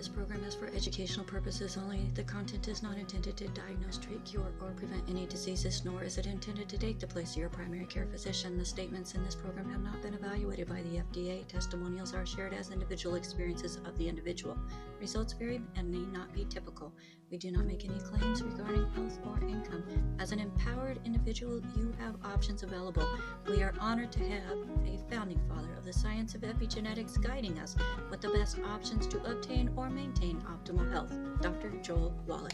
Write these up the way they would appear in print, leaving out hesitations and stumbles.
This program is for educational purposes only. The content is not intended to diagnose, treat, cure, or prevent any diseases, nor is it intended to take the place of your primary care physician. The statements in this program have not been evaluated by the FDA. Testimonials are shared as individual experiences of the individual. Results vary and may not be typical. We do not make any claims regarding health or income. As an empowered individual, you have options available. We are honored to have a founding father of the science of epigenetics guiding us with the best options to obtain or maintain optimal health, Dr. Joel Wallach.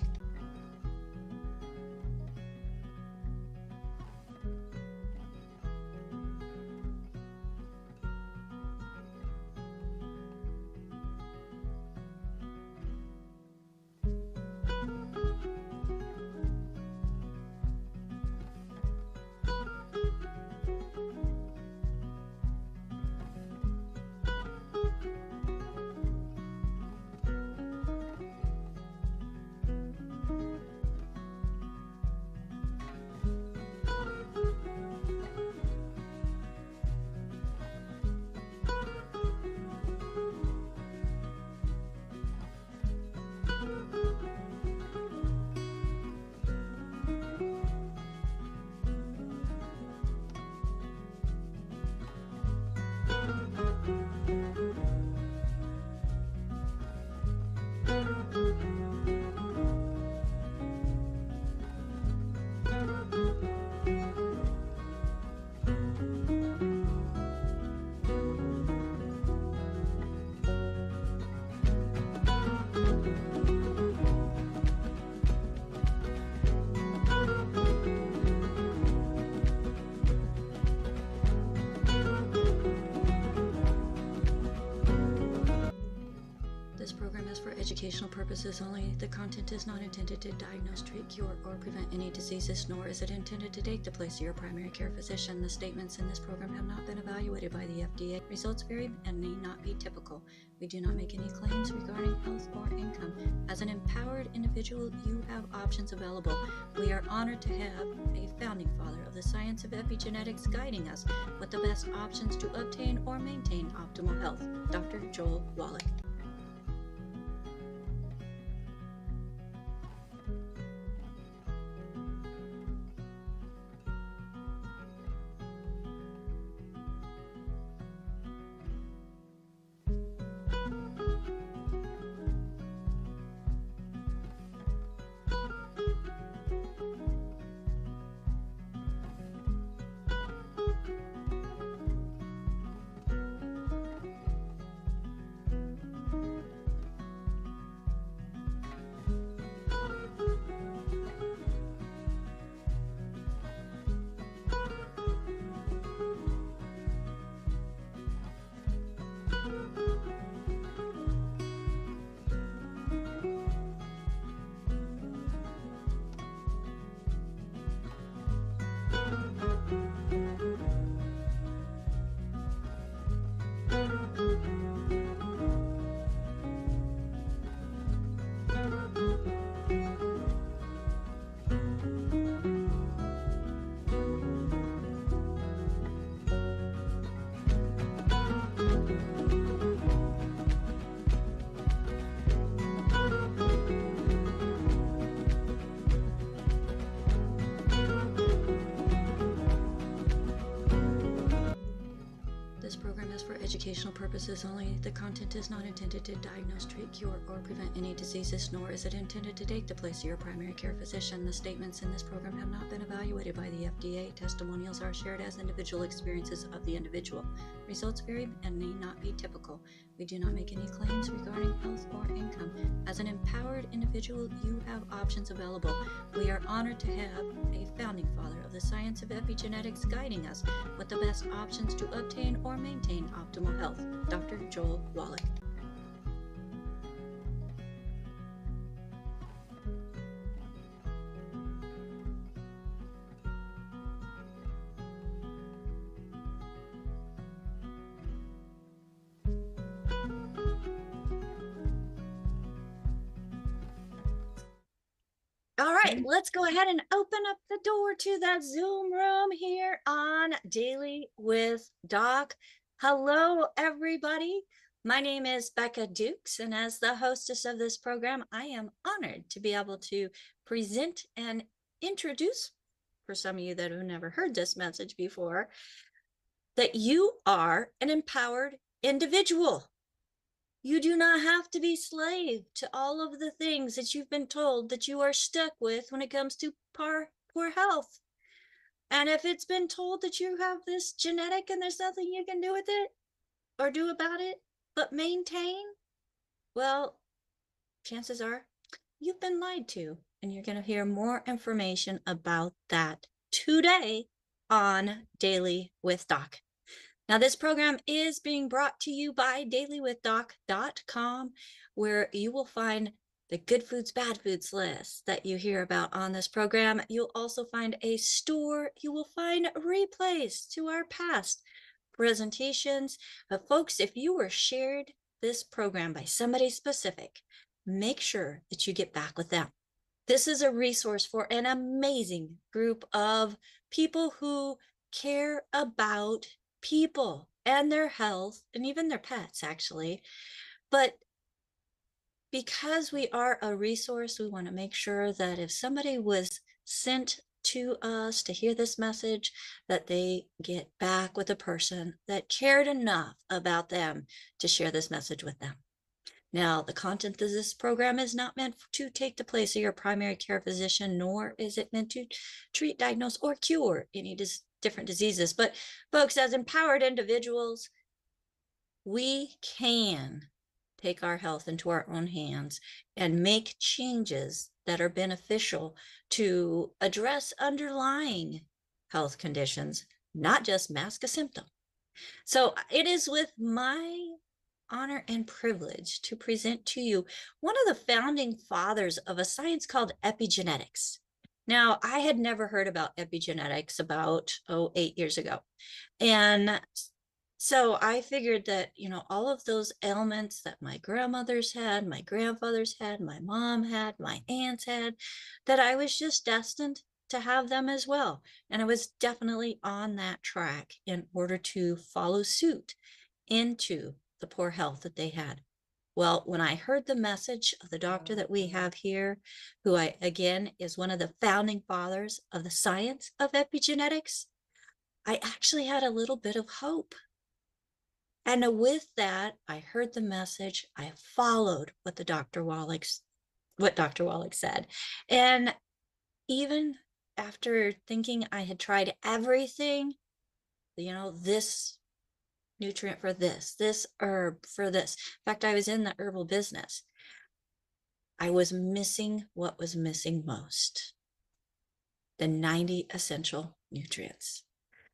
This program is for educational purposes only. The content is not intended to diagnose, treat, cure, or prevent any diseases, nor is it intended to take the place of your primary care physician. The statements in this program have not been evaluated by the FDA. Results vary and may not be typical. We do not make any claims regarding health or income. As an empowered individual, you have options available. We are honored to have a founding father of the science of epigenetics guiding us with the best options to obtain or maintain optimal health, Dr. Joel Wallach. This program is for educational purposes only. The content is not intended to diagnose, treat, cure, or prevent any diseases, nor is it intended to take the place of your primary care physician. The statements in this program have not been evaluated by the FDA. Testimonials are shared as individual experiences of the individual. Results vary and may not be typical. We do not make any claims regarding health or income. As an empowered individual, you have options available. We are honored to have a founding father of the science of epigenetics guiding us with the best options to obtain or maintain optimal health, Dr. Joel Wallach. All right, let's go ahead and open up the door to that Zoom room here on Daily with Doc. Hello, everybody. My name is Becca Dukes, and as the hostess of this program, I am honored to be able to present and introduce, for some of you that have never heard this message before, that you are an empowered individual. You do not have to be slave to all of the things that you've been told that you are stuck with when it comes to poor health. And if it's been told that you have this genetic and there's nothing you can do with it or do about it, but maintain, well, chances are you've been lied to. And you're going to hear more information about that today on Daily with Doc. Now, this program is being brought to you by dailywithdoc.com, where you will find the good foods, bad foods list that you hear about on this program. You'll also find a store. You will find replays to our past presentations. But folks, if you were shared this program by somebody specific, make sure that you get back with them. This is a resource for an amazing group of people who care about people and their health and even their pets, actually. But because we are a resource, we want to make sure that if somebody was sent to us to hear this message, that they get back with a person that cared enough about them to share this message with them. Now, the content of this program is not meant to take the place of your primary care physician, nor is it meant to treat, diagnose, or cure any different diseases. But folks, as empowered individuals, we can take our health into our own hands and make changes that are beneficial to address underlying health conditions, not just mask a symptom. So it is with my honor and privilege to present to you one of the founding fathers of a science called epigenetics. Now, I had never heard about epigenetics about 8 years ago. And so I figured that, all of those ailments that my grandmothers had, my grandfathers had, my mom had, my aunts had, that I was just destined to have them as well. And I was definitely on that track in order to follow suit into the poor health that they had. Well, when I heard the message of the doctor that we have here, who again is one of the founding fathers of the science of epigenetics, I actually had a little bit of hope. And with that, I heard the message. I followed what Dr. Wallach said. And even after thinking I had tried everything, this nutrient for this herb for this. In fact, I was in the herbal business. I was missing what was missing most, the 90 essential nutrients.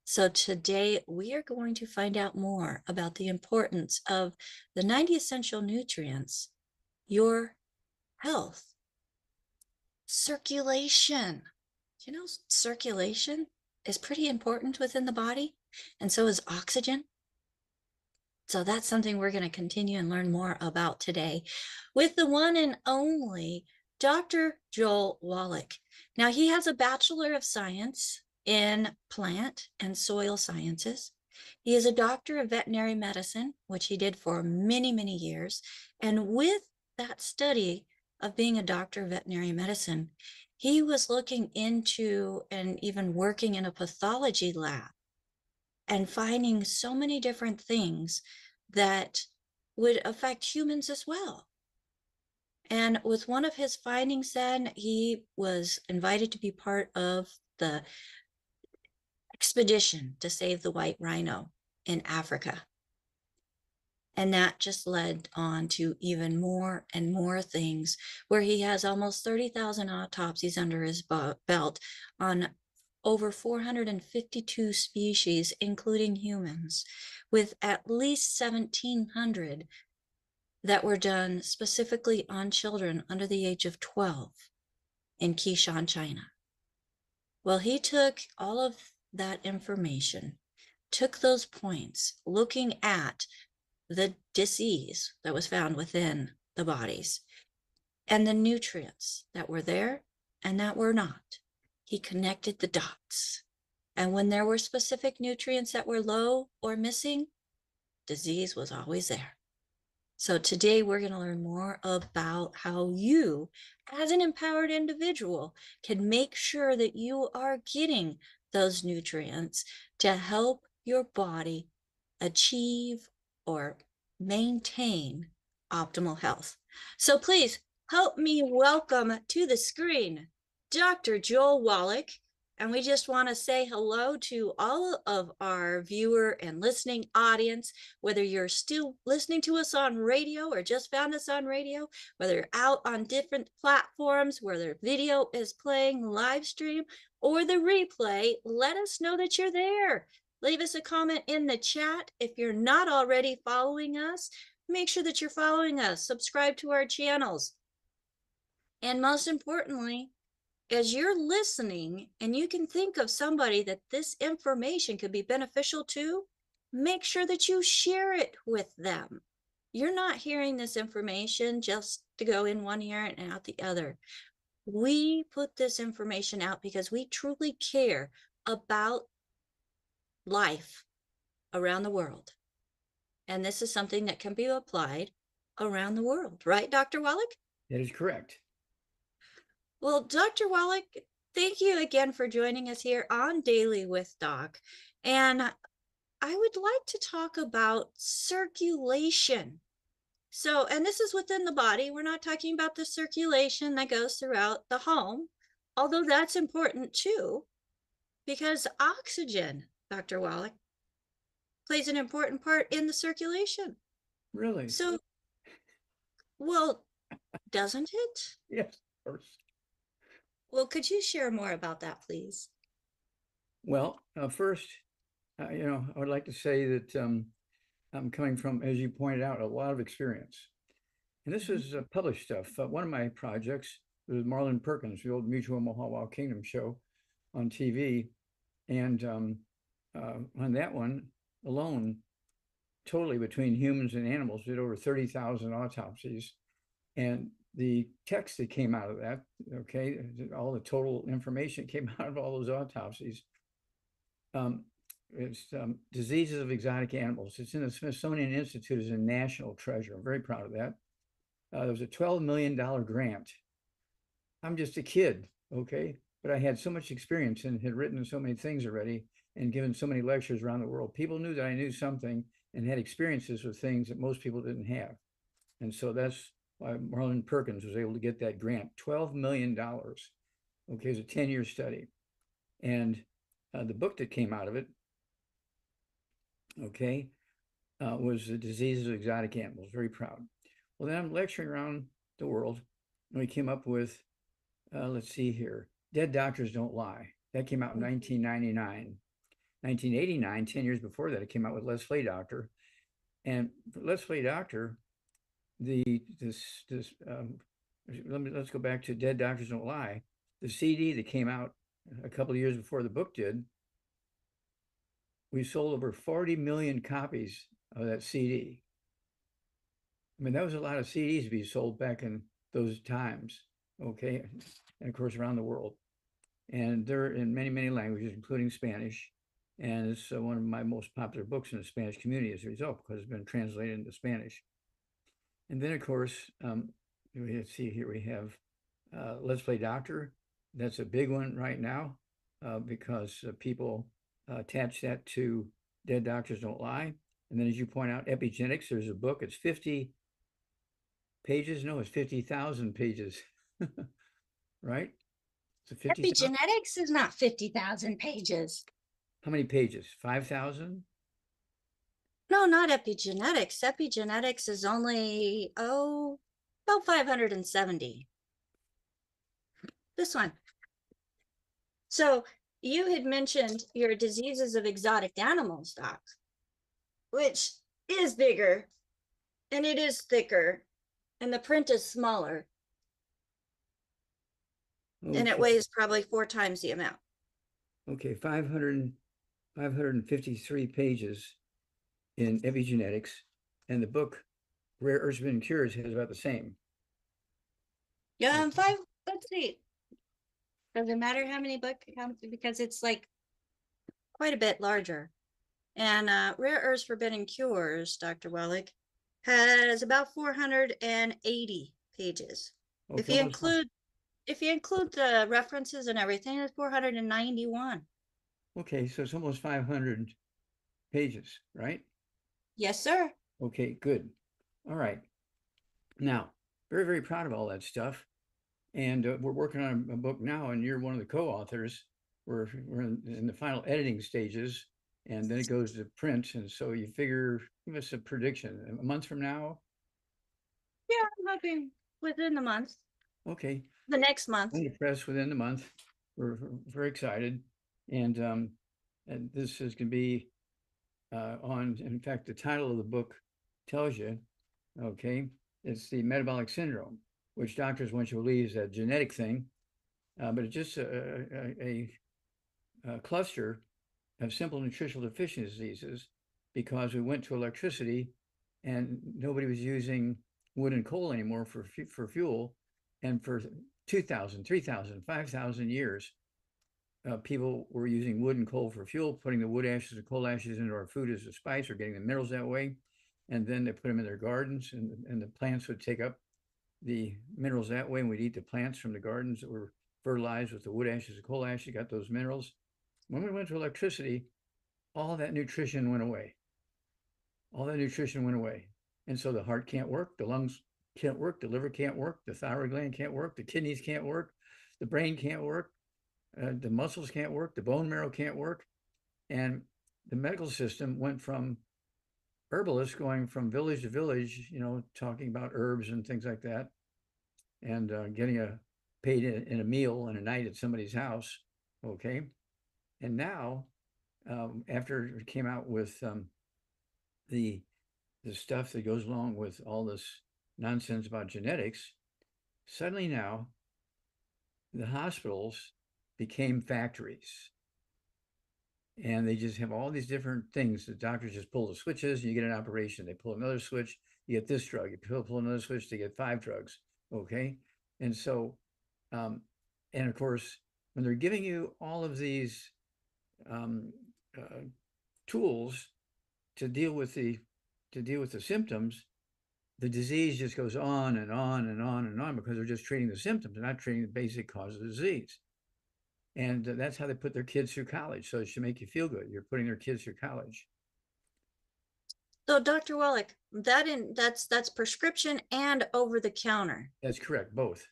So today we are going to find out more about the importance of the 90 essential nutrients, your health, circulation. Circulation is pretty important within the body, and so is oxygen. So that's something we're going to continue and learn more about today with the one and only Dr. Joel Wallach. Now, he has a Bachelor of Science in Plant and Soil Sciences. He is a Doctor of Veterinary Medicine, which he did for many, many years. And with that study of being a Doctor of Veterinary Medicine, he was looking into and even working in a pathology lab and finding so many different things that would affect humans as well. And with one of his findings, then he was invited to be part of the expedition to save the white rhino in Africa. And that just led on to even more and more things, where he has almost 30,000 autopsies under his belt on over 452 species, including humans, with at least 1,700 that were done specifically on children under the age of 12 in Qishan, China. Well, he took all of that information, took those points, looking at the disease that was found within the bodies and the nutrients that were there and that were not. He connected the dots. And when there were specific nutrients that were low or missing, disease was always there. So today we're going to learn more about how you, as an empowered individual, can make sure that you are getting those nutrients to help your body achieve or maintain optimal health. So please help me welcome to the screen Dr. Joel Wallach. And we just want to say hello to all of our viewer and listening audience, whether you're still listening to us on radio or just found us on radio, whether you're out on different platforms where the video is playing live stream or the replay, let us know that you're there. Leave us a comment in the chat. If you're not already following us, make sure that you're following us, subscribe to our channels. And most importantly, as you're listening and you can think of somebody that this information could be beneficial to, make sure that you share it with them. You're not hearing this information just to go in one ear and out the other. We put this information out because we truly care about life around the world. And this is something that can be applied around the world, right, Dr. Wallach? That is correct. Well, Dr. Wallach, thank you again for joining us here on Daily with Doc. And I would like to talk about circulation. So, and this is within the body. We're not talking about the circulation that goes throughout the home, although that's important too, because oxygen, Dr. Wallach, plays an important part in the circulation. Really? So, well, doesn't it? Yes, of course. Well, could you share more about that, please? Well, first, I would like to say that I'm coming from, as you pointed out, a lot of experience. And this is published stuff. One of my projects was Marlon Perkins, the old Mutual Omaha Wild Kingdom show on TV. And on that one alone, totally between humans and animals, did over 30,000 autopsies. And the text that came out of that, okay, all the total information came out of all those autopsies. It's diseases of exotic animals. It's in the Smithsonian Institute as a national treasure. I'm very proud of that. There was a $12 million grant. I'm just a kid, okay, but I had so much experience and had written so many things already and given so many lectures around the world. People knew that I knew something and had experiences with things that most people didn't have. And so that's why Marlon Perkins was able to get that grant, $12 million. Okay, it was a 10-year study. And the book that came out of it, okay, was The Diseases of Exotic Animals. Very proud. Well, then I'm lecturing around the world, and we came up with, let's see here, Dead Doctors Don't Lie. That came out in 1999. 1989, 10 years before that, it came out with Let's Play Doctor. And Let's Play Doctor, let's go back to Dead Doctors Don't Lie. The CD that came out a couple of years before the book did, we sold over 40 million copies of that CD. I mean, that was a lot of CDs to be sold back in those times, okay? And of course, around the world. And they're in many, many languages, including Spanish. And it's one of my most popular books in the Spanish community as a result, because it's been translated into Spanish. And then, of course, let's see here, we have Let's Play Doctor. That's a big one right now because people attach that to Dead Doctors Don't Lie. And then, as you point out, epigenetics, there's a book. It's 50 pages. No, it's 50,000 pages, right? So 50,000. Epigenetics is not 50,000 pages. How many pages? 5,000? No, not epigenetics. Epigenetics is only, about 570. This one. So you had mentioned your diseases of exotic animals, Doc, which is bigger and it is thicker and the print is smaller. Okay. And it weighs probably 4 times the amount. Okay, 553 pages in epigenetics, and the book Rare Earths and Cures has about the same. Yeah, let's see. Does it matter how many books? Because it's like quite a bit larger. And Rare Earths Forbidden Cures, Dr. Wallach, has about 480 pages. If Okay, you almost. include the references and everything, it's 491. Okay, so it's almost 500 pages, right? Yes, sir. Okay, good. All right. Now, very, very proud of all that stuff. And we're working on a book now, and you're one of the co-authors. We're in the final editing stages, and then it goes to print. And so you figure, give us a prediction, a month from now? Yeah, I'm hoping within the month, Okay, the next month. in the press within the month. We're very excited. And this is going to be on, in fact, the title of the book tells you, okay, it's the metabolic syndrome, which doctors want you to believe is a genetic thing, but it's just a cluster of simple nutritional deficiency diseases because we went to electricity and nobody was using wood and coal anymore for fuel. And for 2,000, 3,000, 5,000 years, people were using wood and coal for fuel, putting the wood ashes and coal ashes into our food as a spice or getting the minerals that way. And then they put them in their gardens, and the plants would take up the minerals that way. And we'd eat the plants from the gardens that were fertilized with the wood ashes and coal ashes, got those minerals. When we went to electricity, all that nutrition went away. All that nutrition went away. And so the heart can't work, the lungs can't work, the liver can't work, the thyroid gland can't work, the kidneys can't work, the brain can't work, the muscles can't work, the bone marrow can't work. And the medical system went from herbalists going from village to village, talking about herbs and things like that, and getting paid in a meal and a night at somebody's house. Okay. And now, after it came out with the stuff that goes along with all this nonsense about genetics, suddenly now the hospitals became factories. And they just have all these different things. The doctors just pull the switches and you get an operation. They pull another switch, you get this drug. You pull another switch to get 5 drugs. Okay. And so, and of course, when they're giving you all of these tools to deal with the symptoms, the disease just goes on and on and on and on because they're just treating the symptoms. They're not treating the basic cause of the disease. And that's how they put their kids through college. So it should make you feel good. You're putting their kids through college. So, Dr. Wallach, that's prescription and over the counter. That's correct, both.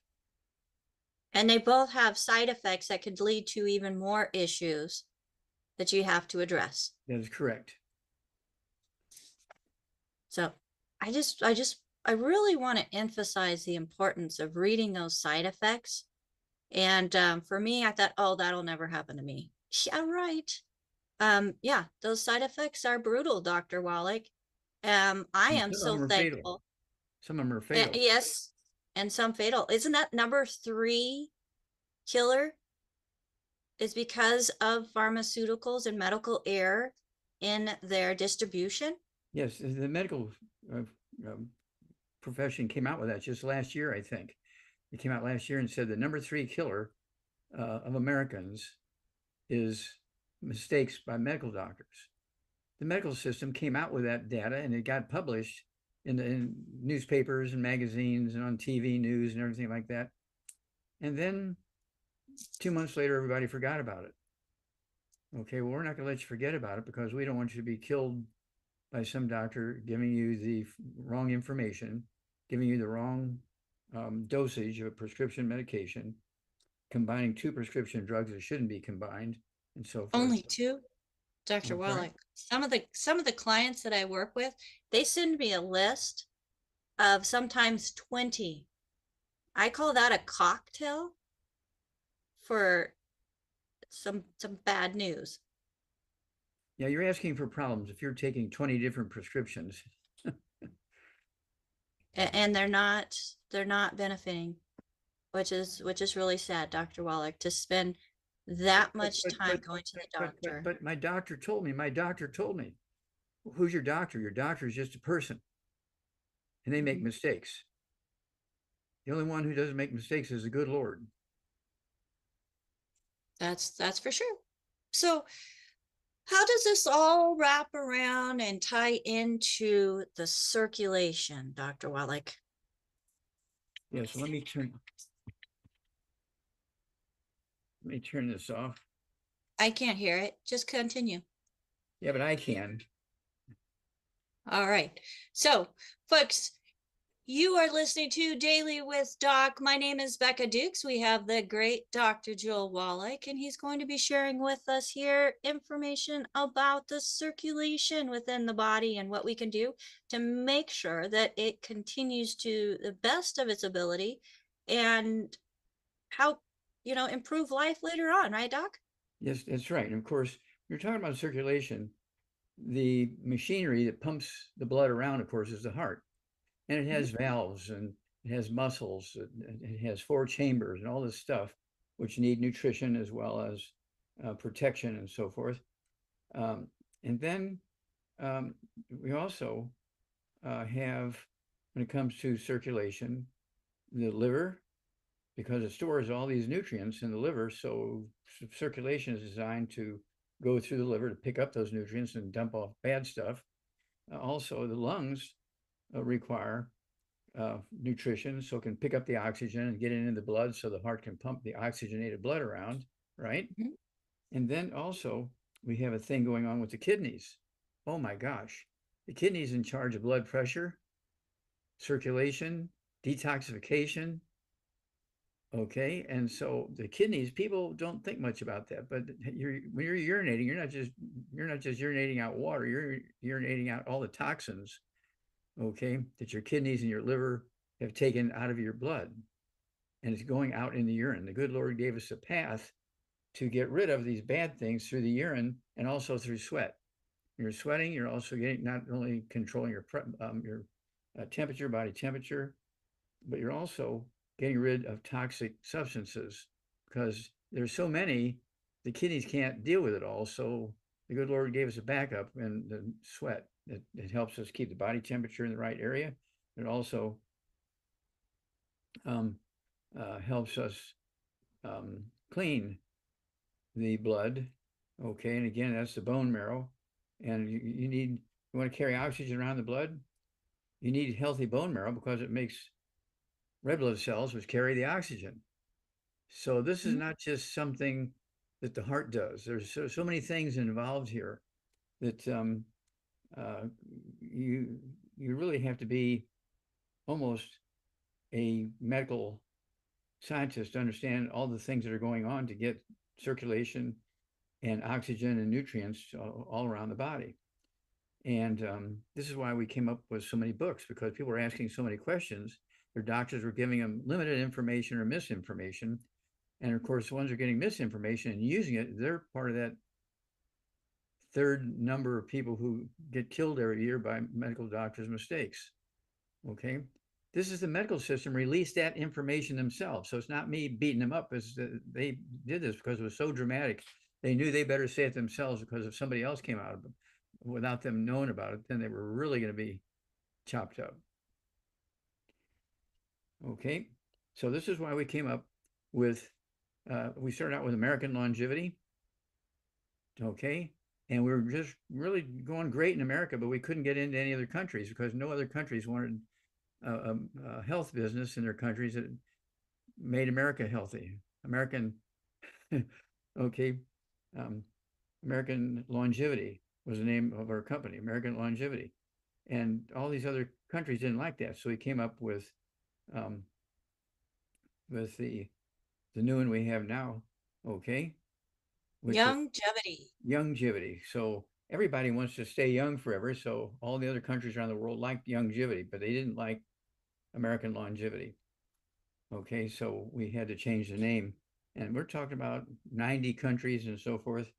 And they both have side effects that could lead to even more issues that you have to address. That is correct. So I really want to emphasize the importance of reading those side effects. And for me, I thought, oh, that'll never happen to me. Yeah, right. Yeah, those side effects are brutal, Dr. Wallach. I am so thankful. Fatal. Some of them are fatal. Yes, and some fatal. Isn't that number 3 killer? Is because of pharmaceuticals and medical error in their distribution? Yes, the medical profession came out with that just last year, I think. It came out last year and said the number 3 killer of Americans is mistakes by medical doctors. The medical system came out with that data and it got published in newspapers and magazines and on TV news and everything like that. And then 2 months later, everybody forgot about it. Okay, well, we're not going to let you forget about it because we don't want you to be killed by some doctor giving you the wrong information, giving you the wrong dosage of a prescription medication, combining 2 prescription drugs that shouldn't be combined, and so forth. Only 2? Dr. Wallach, some of the clients that I work with, they send me a list of sometimes 20. I call that a cocktail for some bad news. Yeah, you're asking for problems if you're taking 20 different prescriptions. And they're not benefiting, which is really sad, Dr. Wallach, to spend that much time going to the doctor. But my doctor told me, who's your doctor? Your doctor is just a person and they make mistakes. The only one who doesn't make mistakes is the good Lord. That's for sure. So How does this all wrap around and tie into the circulation, Dr. Wallach? Yeah, so let me turn this off. I can't hear it. Just continue. Yeah, but I can. All right. So, folks, you are listening to Daily with Doc. My name is Becca Dukes. We have the great Dr. Joel Wallach, and he's going to be sharing with us here information about the circulation within the body and what we can do to make sure that it continues to the best of its ability and how, improve life later on, right, Doc? Yes, that's right. And of course, you're talking about circulation. The machinery that pumps the blood around, of course, is the heart. And it has valves and it has muscles. It has 4 chambers and all this stuff, which need nutrition as well as protection and so forth. And then we also have, when it comes to circulation, the liver, because it stores all these nutrients in the liver. So circulation is designed to go through the liver to pick up those nutrients and dump off bad stuff. Also, the lungs require nutrition, so it can pick up the oxygen and get it into the blood so the heart can pump the oxygenated blood around, right? Mm-hmm. And then also, we have a thing going on with the kidneys. Oh my gosh. The kidneys in charge of blood pressure, circulation, detoxification. Okay, and so the kidneys, people don't think much about that, but when you're urinating, you're not just urinating out water, you're urinating out all the toxins, okay, that your kidneys and your liver have taken out of your blood, and it's going out in the urine. The good Lord gave us a path to get rid of these bad things through the urine and also through sweat. You're sweating, you're also getting not only controlling your temperature, body temperature, but you're also getting rid of toxic substances because there's so many, the kidneys can't deal with it all. So the good Lord gave us a backup in the sweat. It helps us keep the body temperature in the right area. It also helps us clean the blood. Okay, and again, that's the bone marrow. And you want to carry oxygen around the blood, you need healthy bone marrow because it makes red blood cells which carry the oxygen. So this is not just something that the heart does. There's so many things involved here that you really have to be almost a medical scientist to understand all the things that are going on to get circulation and oxygen and nutrients all around the body. And this is why we came up with so many books, because people were asking so many questions. Their doctors were giving them limited information or misinformation. And of course, the ones who are getting misinformation and using it, they're part of that third number of people who get killed every year by medical doctors' mistakes. Okay. This is the medical system released that information themselves. So it's not me beating them up. They did this because it was so dramatic. They knew they better say it themselves, because if somebody else came out of them without them knowing about it, then they were really going to be chopped up. Okay. So this is why we came up with, we started out with American longevity. Okay. And we were just really going great in America, but we couldn't get into any other countries because no other countries wanted a health business in their countries that made America healthy. American, okay, American Longevity was the name of our company, American Longevity. And all these other countries didn't like that. So we came up with the new one we have now, okay? Longevity. So everybody wants to stay young forever. So all the other countries around the world liked longevity, but they didn't like American Longevity. Okay, so we had to change the name. And we're talking about 90 countries and so forth.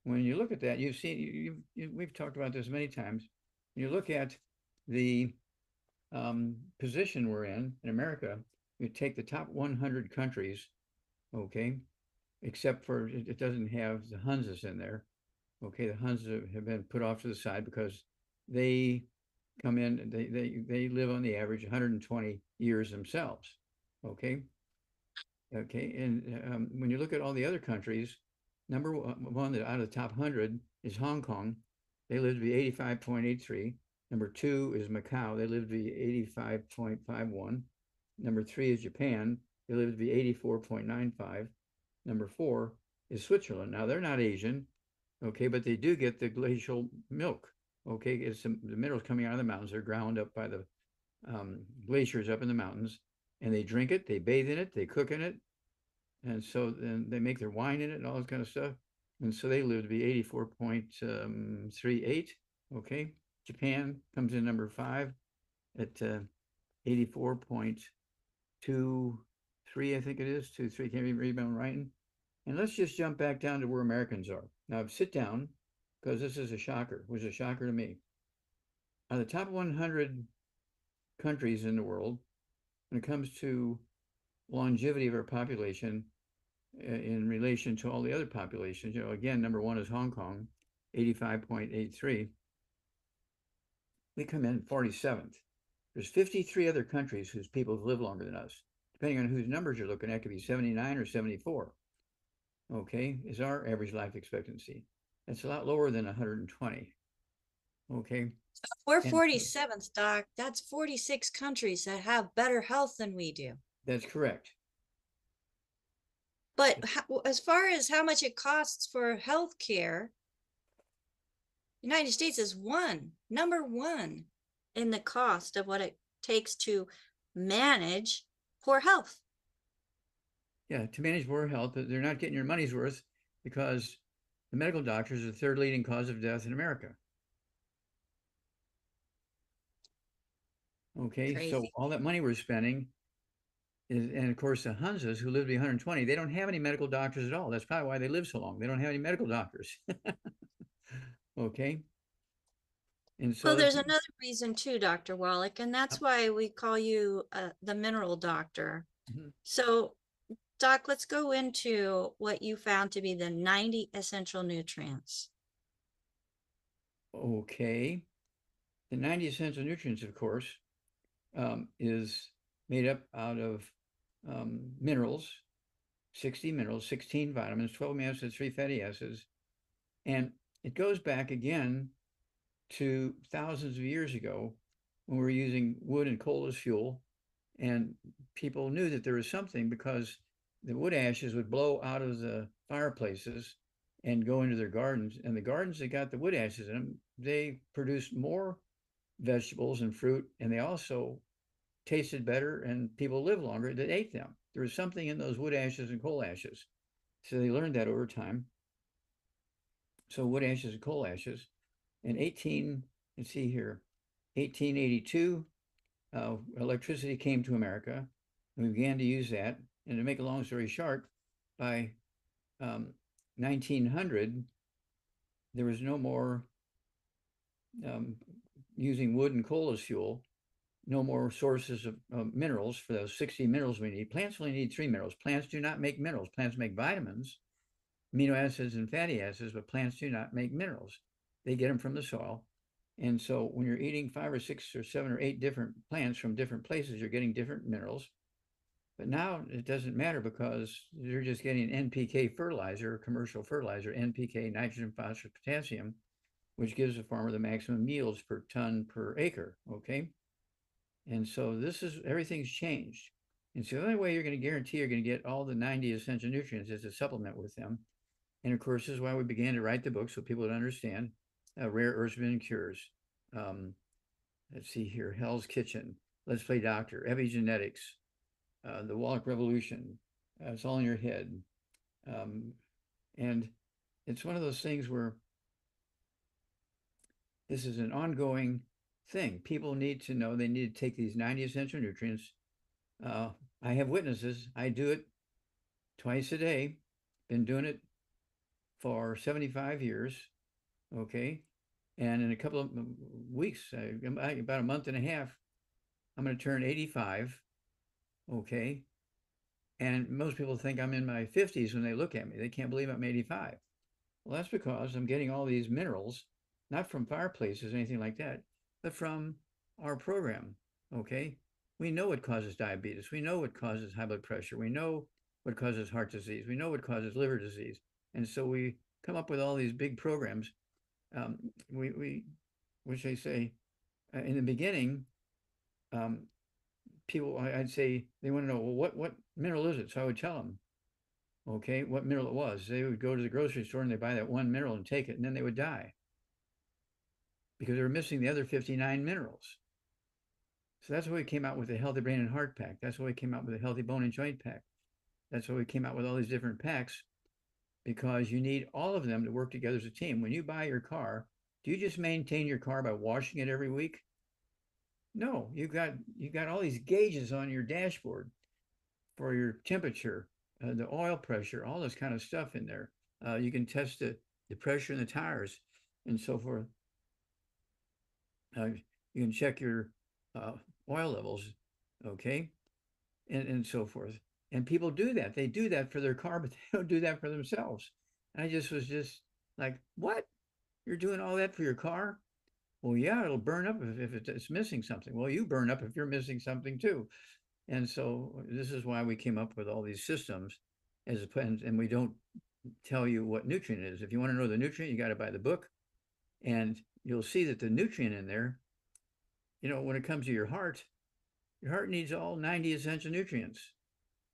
When you look at that, you've seen, we've talked about this many times. You look at the position we're in America, you take the top 100 countries, okay, except for it doesn't have the Hunses in there. Okay, the Hunses have been put off to the side because they come in, they live on the average 120 years themselves. Okay. Okay. And when you look at all the other countries, number one out of the top 100 is Hong Kong. They live to be 85.83. Number 2 is Macau. They live to be 85.51. Number 3 is Japan. They live to be 84.95. Number 4 is Switzerland. Now, they're not Asian, okay, but they do get the glacial milk, okay? It's the minerals coming out of the mountains. They're ground up by the glaciers up in the mountains, and they drink it, they bathe in it, they cook in it, and so then they make their wine in it and all this kind of stuff. And so they live to be 84.38, okay? Japan comes in number 5 at 84.23, I think it is, 23, can't even read my own writing. And let's just jump back down to where Americans are. Now, sit down, because this is a shocker. It was a shocker to me. Out of the top 100 countries in the world, when it comes to longevity of our population in relation to all the other populations, again, number 1 is Hong Kong, 85.83. We come in 47th. There's 53 other countries whose people live longer than us. Depending on whose numbers you're looking at, it could be 79 or 74. Okay, is our average life expectancy. That's a lot lower than 120. Okay. We're 47th, Doc. That's 46 countries that have better health than we do. That's correct. But as far as how much it costs for health care, United States is number one in the cost of what it takes to manage poor health. Yeah, to manage poor health, but they're not getting your money's worth because the medical doctors are the 3rd leading cause of death in America. Okay, Crazy. So all that money we're spending is, and of course the Hunzas who live to be 120, they don't have any medical doctors at all. That's probably why they live so long. They don't have any medical doctors. Okay. And so well, there's another reason too, Dr. Wallach, and that's why we call you the mineral doctor. So, Doc, let's go into what you found to be the 90 essential nutrients. Okay. The 90 essential nutrients, of course, is made up out of minerals, 60 minerals, 16 vitamins, 12 amino acids, 3 fatty acids. And it goes back again to thousands of years ago when we were using wood and coal as fuel. And people knew that there was something because the wood ashes would blow out of the fireplaces and go into their gardens. And the gardens that got the wood ashes in them, they produced more vegetables and fruit, and they also tasted better, and people lived longer that ate them. There was something in those wood ashes and coal ashes. So they learned that over time. So wood ashes and coal ashes. In 1882, electricity came to America, and we began to use that. And to make a long story short, by 1900, there was no more using wood and coal as fuel, no more sources of minerals for those 60 minerals we need. Plants only need 3 minerals. Plants do not make minerals. Plants make vitamins, amino acids, and fatty acids, but plants do not make minerals. They get them from the soil. And so when you're eating 5 or 6 or 7 or 8 different plants from different places, you're getting different minerals. But now it doesn't matter because you're just getting NPK fertilizer, commercial fertilizer, NPK, nitrogen, phosphorus, potassium, which gives the farmer the maximum yields per ton per acre, okay? And so everything's changed. And so the only way you're going to guarantee you're going to get all the 90 essential nutrients is to supplement with them. And of course, this is why we began to write the book so people would understand rare herbs and cures. Let's see here, Hell's Kitchen, Let's Play Doctor, Epigenetics, the Wallach Revolution. It's all in your head. And it's one of those things where this is an ongoing thing. People need to know they need to take these 90 essential nutrients. I have witnesses. I do it twice a day. Been doing it for 75 years. Okay. And in a couple of weeks, about a month and a half, I'm going to turn 85. Okay. And most people think I'm in my 50s when they look at me. They can't believe I'm 85. Well, that's because I'm getting all these minerals, not from fireplaces or anything like that, but from our program. Okay. We know what causes diabetes. We know what causes high blood pressure. We know what causes heart disease. We know what causes liver disease. And so we come up with all these big programs. which they say in the beginning, people, I'd say they want to know, well, what mineral is it? So I would tell them, okay, what mineral it was. They would go to the grocery store and they buy that one mineral and take it, and then they would die because they were missing the other 59 minerals. So that's why we came out with the Healthy Brain and Heart Pack. That's why we came out with the Healthy Bone and Joint Pack. That's why we came out with all these different packs, because you need all of them to work together as a team. When you buy your car, do you just maintain your car by washing it every week? No, you got all these gauges on your dashboard for your temperature, the oil pressure, all this kind of stuff in there. You can test the pressure in the tires and so forth. You can check your oil levels, okay, and so forth. And people do that. They do that for their car, but they don't do that for themselves. And I just was just like, what? You're doing all that for your car? Well, yeah, it'll burn up if it's missing something. Well, you burn up if you're missing something too. And so this is why we came up with all these systems as a plan, and we don't tell you what nutrient it is. If you want to know the nutrient, you got to buy the book, and you'll see that the nutrient in there, when it comes to your heart needs all 90 essential nutrients.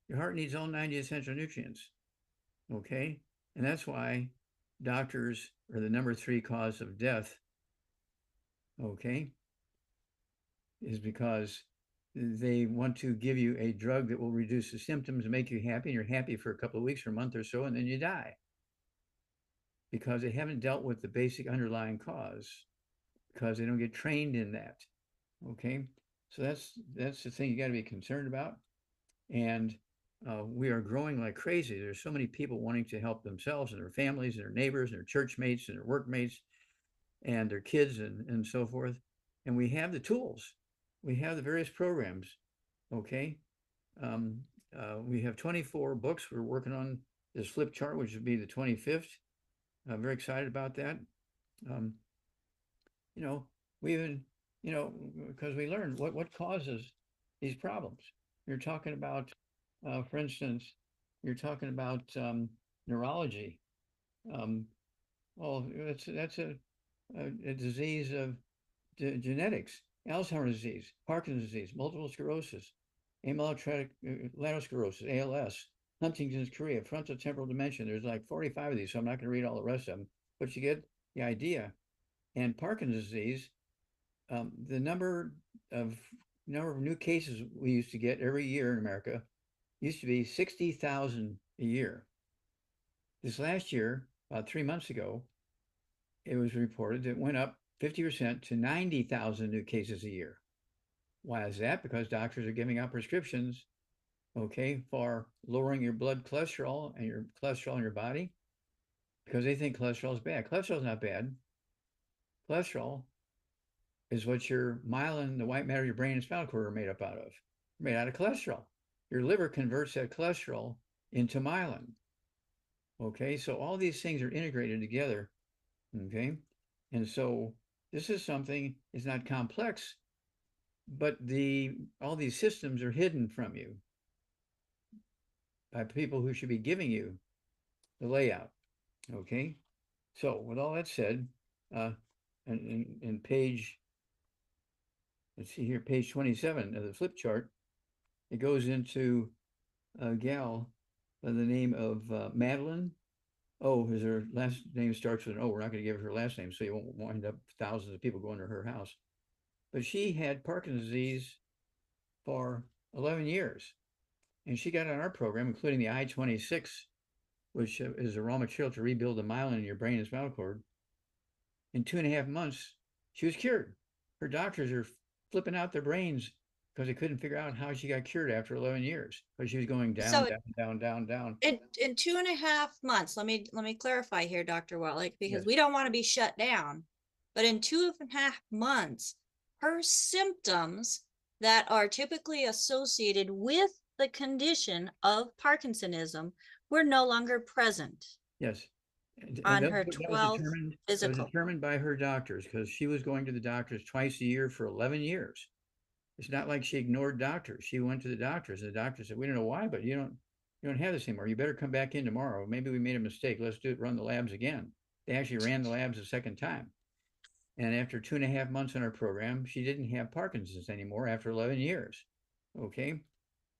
Your heart needs all 90 essential nutrients. Okay? And that's why doctors are the number 3 cause of death. Okay? Is because they want to give you a drug that will reduce the symptoms and make you happy, and you're happy for a couple of weeks or a month or so, and then you die. Because they haven't dealt with the basic underlying cause, because they don't get trained in that. Okay? So that's the thing you got to be concerned about. And we are growing like crazy. There's so many people wanting to help themselves and their families and their neighbors and their church mates and their workmates and their kids and so forth. And we have the tools. We have the various programs. Okay. We have 24 books. We're working on this flip chart, which would be the 25th. I'm very excited about that. We even, because we learned what causes these problems. You're talking about, for instance, you're talking about neurology. Well, that's a disease of genetics. Alzheimer's disease, Parkinson's disease, multiple sclerosis, amyotrophic sclerosis, ALS, Huntington's chorea, frontotemporal dementia. There's like 45 of these, so I'm not going to read all the rest of them, but you get the idea. And Parkinson's disease, the number of new cases we used to get every year in America used to be 60,000 a year. This last year, about 3 months ago, it was reported that it went up 50% to 90,000 new cases a year. Why is that? Because doctors are giving out prescriptions, okay, for lowering your blood cholesterol and your cholesterol in your body, because they think cholesterol is bad. Cholesterol is not bad. Cholesterol is what your myelin, the white matter of your brain and spinal cord are made up out of. They're made out of cholesterol. Your liver converts that cholesterol into myelin. Okay, so all these things are integrated together. Okay, and so this is something, it's not complex, but all these systems are hidden from you by people who should be giving you the layout. Okay, so with all that said, in page, let's see here, page 27 of the flip chart, it goes into a gal by the name of Madeline. Oh, her last name starts with an O. We're not going to give her last name, so you won't wind up thousands of people going to her house. But she had Parkinson's disease for 11 years. And she got on our program, including the I-26, which is a raw material to rebuild the myelin in your brain and spinal cord. In 2.5 months, she was cured. Her doctors are flipping out their brains because they couldn't figure out how she got cured after 11 years, because she was going down. In 2.5 months, let me clarify here, Dr. Wallach, because Yes. we don't want to be shut down. But in 2.5 months, her symptoms that are typically associated with the condition of Parkinsonism were no longer present. Yes. On her 12th physical. It was determined by her doctors, because she was going to the doctors twice a year for 11 years. It's not like she ignored doctors. She went to the doctors, and the doctor said, "We don't know why, but you don't have this anymore. You better come back in tomorrow. Maybe we made a mistake. Let's run the labs again." they actually ran the labs a second time. And after 2.5 months in our program, she didn't have Parkinson's anymore after 11 years. Okay.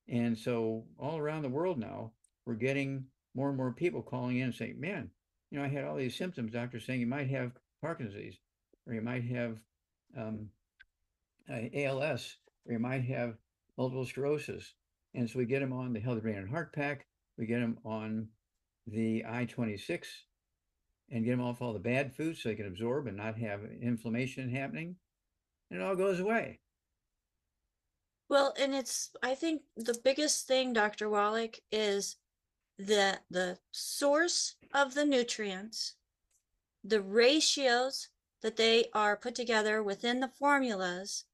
And so all around the world now, we're getting more and more people calling in and saying, man, I had all these symptoms. Doctor's saying you might have Parkinson's, or you might have um, ALS, or you might have multiple sclerosis. And so we get them on the Healthy Brain and Heart Pack. We get them on the I-26 and get them off all the bad foods so they can absorb and not have inflammation happening. And it all goes away. Well, and I think the biggest thing, Dr. Wallach, is the source of the nutrients, the ratios that they are put together within the formulas,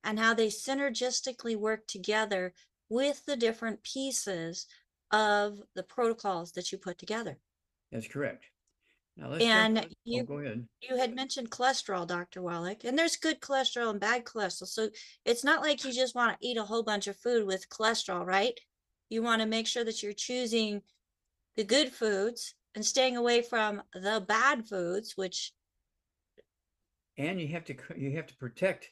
and how they synergistically work together with the different pieces of the protocols that you put together. That's correct. Now let's jump. And Go ahead. You had mentioned cholesterol, Dr. Wallach, and there's good cholesterol and bad cholesterol. So it's not like you just want to eat a whole bunch of food with cholesterol, right? You want to make sure that you're choosing the good foods and staying away from the bad foods, which. And you have to protect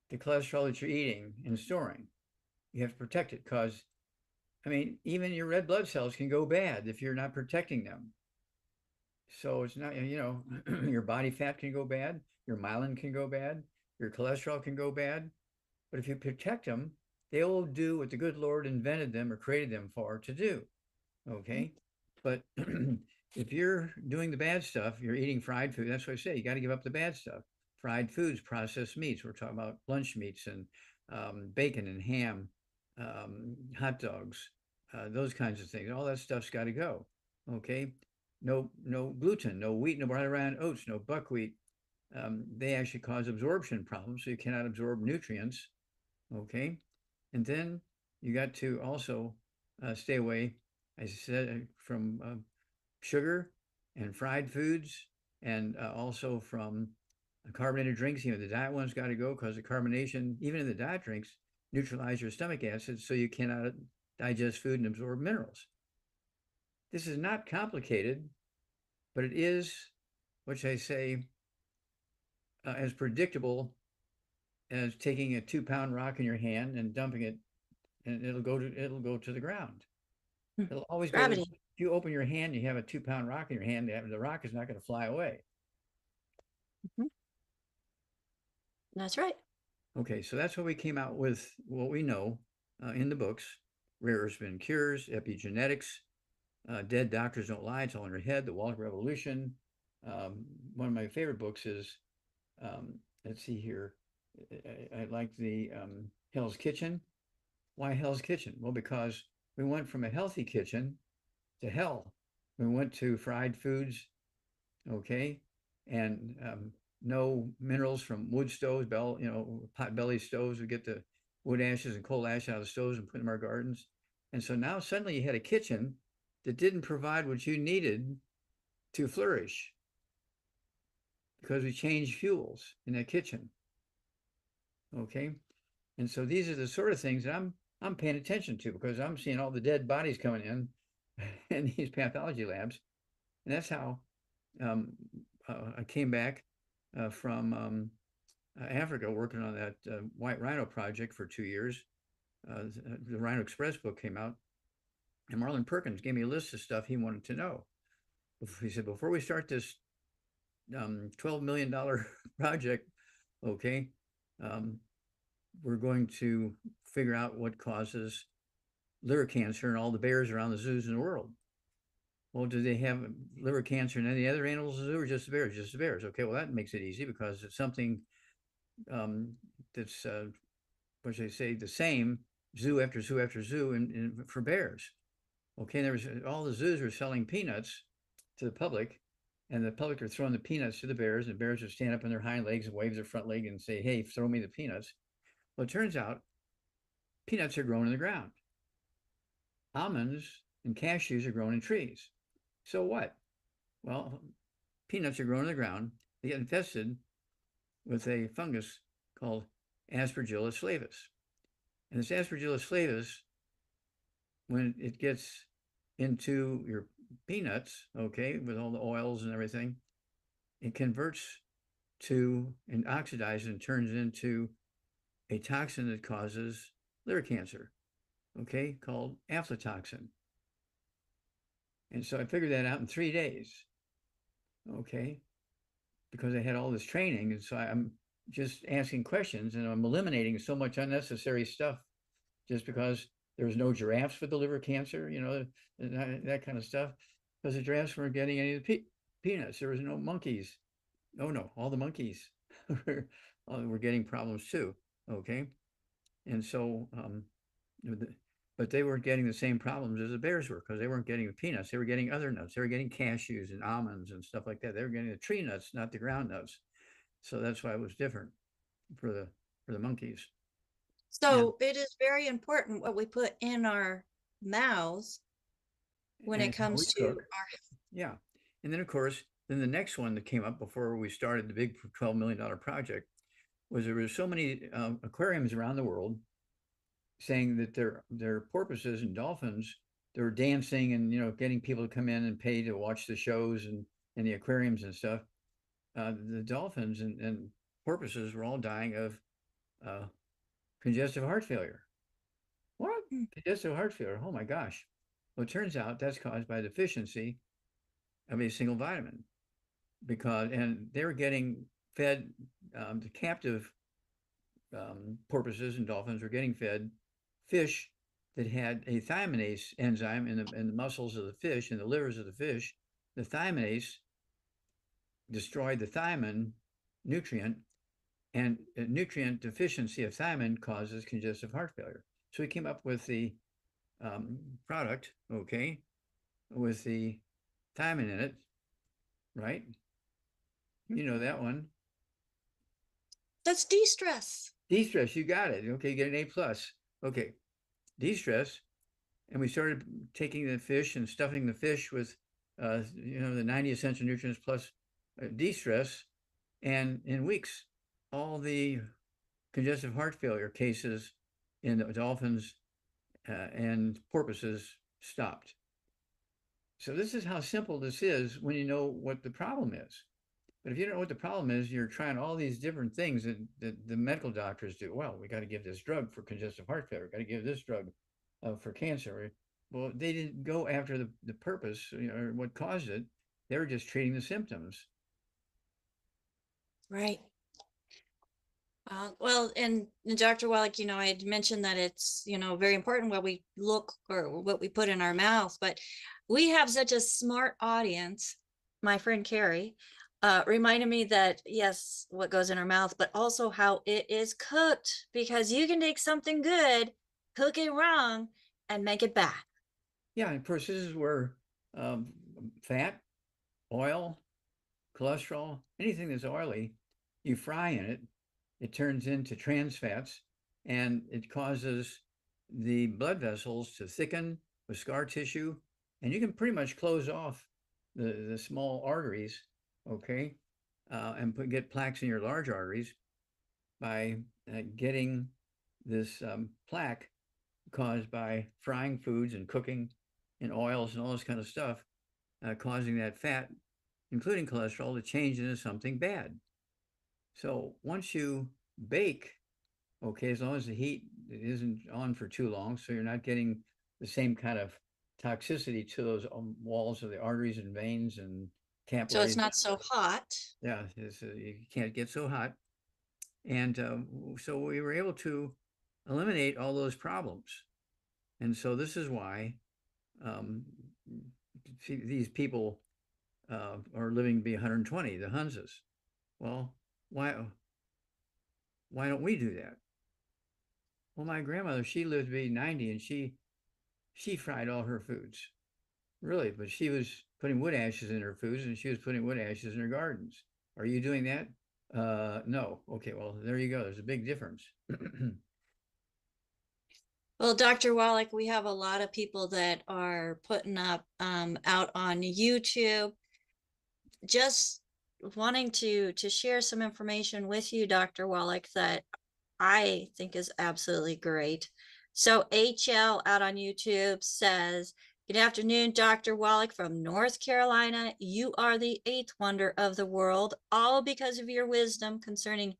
the cholesterol that you're eating and storing. You have to protect it because, I mean, even your red blood cells can go bad if you're not protecting them. So it's not, your body fat can go bad, your myelin can go bad, your cholesterol can go bad. But if you protect them, they will do what the good Lord invented them or created them for to do. Okay. But if you're doing the bad stuff, you're eating fried food. That's what I say. You got to give up the bad stuff. Fried foods, processed meats. We're talking about lunch meats and bacon and ham, hot dogs, those kinds of things. All that stuff's got to go. Okay. No gluten, no wheat, no brown oats, no buckwheat. They actually cause absorption problems, so you cannot absorb nutrients. Okay. And then you got to also stay away, as I said, from sugar and fried foods, and also from carbonated drinks. The diet one's got to go because the carbonation, even in the diet drinks, neutralize your stomach acids so you cannot digest food and absorb minerals. This is not complicated, but it is, which I say, as predictable as taking a 2-pound rock in your hand and dumping it, and it'll go to the ground. It'll always gravity. If you open your hand, you have a 2-pound rock in your hand, the rock is not going to fly away. That's right. Okay, so that's what we came out with, what we know in the books: Rare Earth Spin Cures, Epigenetics, Dead Doctors Don't Lie, It's All in Your Head, The Wallach Revolution. One of my favorite books is, let's see here, I like the Hell's Kitchen. Why Hell's Kitchen? Well, because we went from a healthy kitchen to hell. We went to fried foods, okay, and no minerals from wood stoves, pot-belly stoves. We get the wood ashes and coal ash out of the stoves and put them in our gardens. And so now suddenly you had a kitchen that didn't provide what you needed to flourish because we changed fuels in that kitchen. Okay. And so these are the sort of things that I'm paying attention to, because I'm seeing all the dead bodies coming in these pathology labs. And that's how I came back from Africa, working on that white rhino project for 2 years. The Rhino Express book came out, and Marlon Perkins gave me a list of stuff he wanted to know. He said, before we start this $12 million project, okay, we're going to figure out what causes liver cancer in all the bears around the zoos in the world. Well, do they have liver cancer in any other animals in the zoo, or just the bears? Just the bears. Okay, well, that makes it easy, because it's something that's, what should I say, the same zoo after zoo after zoo for bears. Okay, there was, all the zoos were selling peanuts to the public, and the public are throwing the peanuts to the bears, and the bears would stand up on their hind legs and wave their front leg and say, hey, throw me the peanuts. Well, it turns out peanuts are grown in the ground. Almonds and cashews are grown in trees. So what? Well, peanuts are grown in the ground. They get infested with a fungus called Aspergillus Flavus. And this Aspergillus Flavus, when it gets into your peanuts, okay, with all the oils and everything, it converts to and oxidizes and turns into a toxin that causes liver cancer, okay, called aflatoxin. And so I figured that out in 3 days, okay, because I had all this training. And so I'm just asking questions and I'm eliminating so much unnecessary stuff just because there was no giraffes with the liver cancer, that kind of stuff, because the giraffes weren't getting any of the peanuts. There was no monkeys. Oh no, all the monkeys were getting problems too. Okay, and so, but they weren't getting the same problems as the bears were because they weren't getting the peanuts. They were getting other nuts. They were getting cashews and almonds and stuff like that. They were getting the tree nuts, not the ground nuts. So that's why it was different for the monkeys. And So it is very important what we put in our mouths when it and how we comes to cook. our. Yeah. And then, of course, then the next one that came up before we started the big $12 million project was there were so many aquariums around the world saying that their porpoises and dolphins, they were dancing and, getting people to come in and pay to watch the shows and the aquariums and stuff. The dolphins and porpoises were all dying of congestive heart failure. What? Congestive heart failure? Oh my gosh. Well, it turns out that's caused by deficiency of a single vitamin and they were getting fed the captive porpoises and dolphins were getting fed fish that had a thymidase enzyme in the muscles of the fish and the livers of the fish. The thymidase destroyed the thiamine nutrient, and nutrient deficiency of thiamine causes congestive heart failure. So we came up with the product, okay, with the thiamine in it, right? You know that one. That's de-stress. De-stress, you got it. Okay, you get an A plus. Okay, de-stress, and we started taking the fish and stuffing the fish with, the 90 essential nutrients plus de-stress, and in weeks, all the congestive heart failure cases in the dolphins and porpoises stopped. So this is how simple this is when you know what the problem is. But if you don't know what the problem is, you're trying all these different things that the medical doctors do. Well, we got to give this drug for congestive heart failure. Got to give this drug for cancer. Well, they didn't go after the purpose, or what caused it. They were just treating the symptoms. Right. Well, and Dr. Wallach, I had mentioned that it's, very important what we look or what we put in our mouth, but we have such a smart audience. My friend Carrie reminded me that, yes, what goes in our mouth, but also how it is cooked, because you can take something good, cook it wrong, and make it bad. Yeah, and of course, this is where fat, oil, cholesterol, anything that's oily, you fry in it, it turns into trans fats, and it causes the blood vessels to thicken with scar tissue, and you can pretty much close off the small arteries, okay, and get plaques in your large arteries by getting this plaque caused by frying foods and cooking in oils and all this kind of stuff, causing that fat, including cholesterol, to change into something bad. So once you bake, okay, as long as the heat isn't on for too long, so you're not getting the same kind of toxicity to those walls of the arteries and veins and capillaries. So it's not so hot. Yeah, you can't get so hot. And so we were able to eliminate all those problems. And so this is why these people are living to be 120, the Hunses. Well, why don't we do that? Well, my grandmother, she lived to be 90, and she fried all her foods, really, but she was putting wood ashes in her foods, and she was putting wood ashes in her gardens. Are you doing that? No. Okay, well, there you go. There's a big difference. Well, Dr. Wallach, we have a lot of people that are putting up out on YouTube, just wanting to share some information with you, Dr. Wallach, that I think is absolutely great. So HL out on YouTube says, Good afternoon, Dr. Wallach from North Carolina. You are the eighth wonder of the world, all because of your wisdom concerning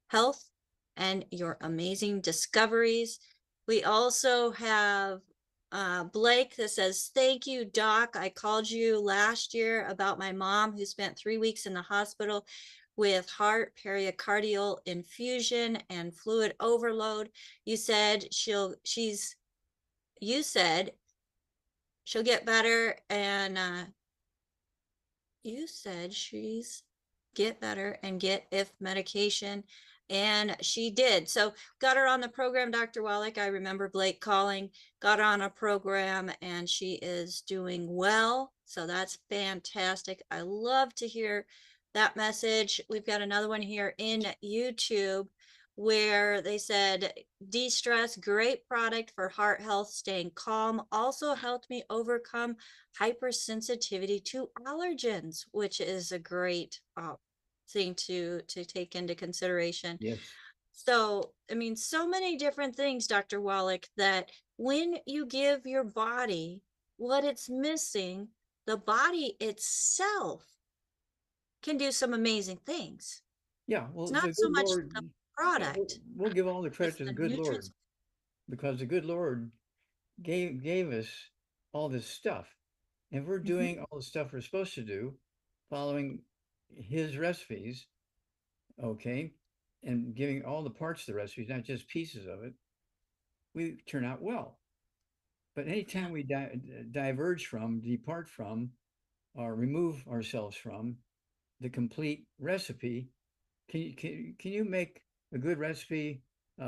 health and your amazing discoveries. We also have Blake that says, "Thank you, Doc. I called you last year about my mom who spent 3 weeks in the hospital with heart pericardial infusion and fluid overload. You said you said she'll get better, and you said she's get better and get if medication, and she did. So got her on the program, Dr. Wallach. I remember Blake calling, got her on a program, and she is doing well. So that's fantastic. I love to hear that message. We've got another one here in YouTube where they said, de-stress, great product for heart health, staying calm, also helped me overcome hypersensitivity to allergens, which is a great thing to take into consideration. Yes. So, I mean, so many different things, Dr. Wallach, that when you give your body what it's missing, the body itself can do some amazing things. Yeah. It's Well, not the so good much Lord, the yeah, product, we'll give all the credit it's to the the good nutrients. Lord, because the good Lord gave us all this stuff. And we're Mhm. doing all the stuff we're supposed to do, following his recipes, okay, and giving all the parts of the recipes, not just pieces of it, we turn out well. But anytime we diverge from, depart from, or remove ourselves from the complete recipe, can you make a good recipe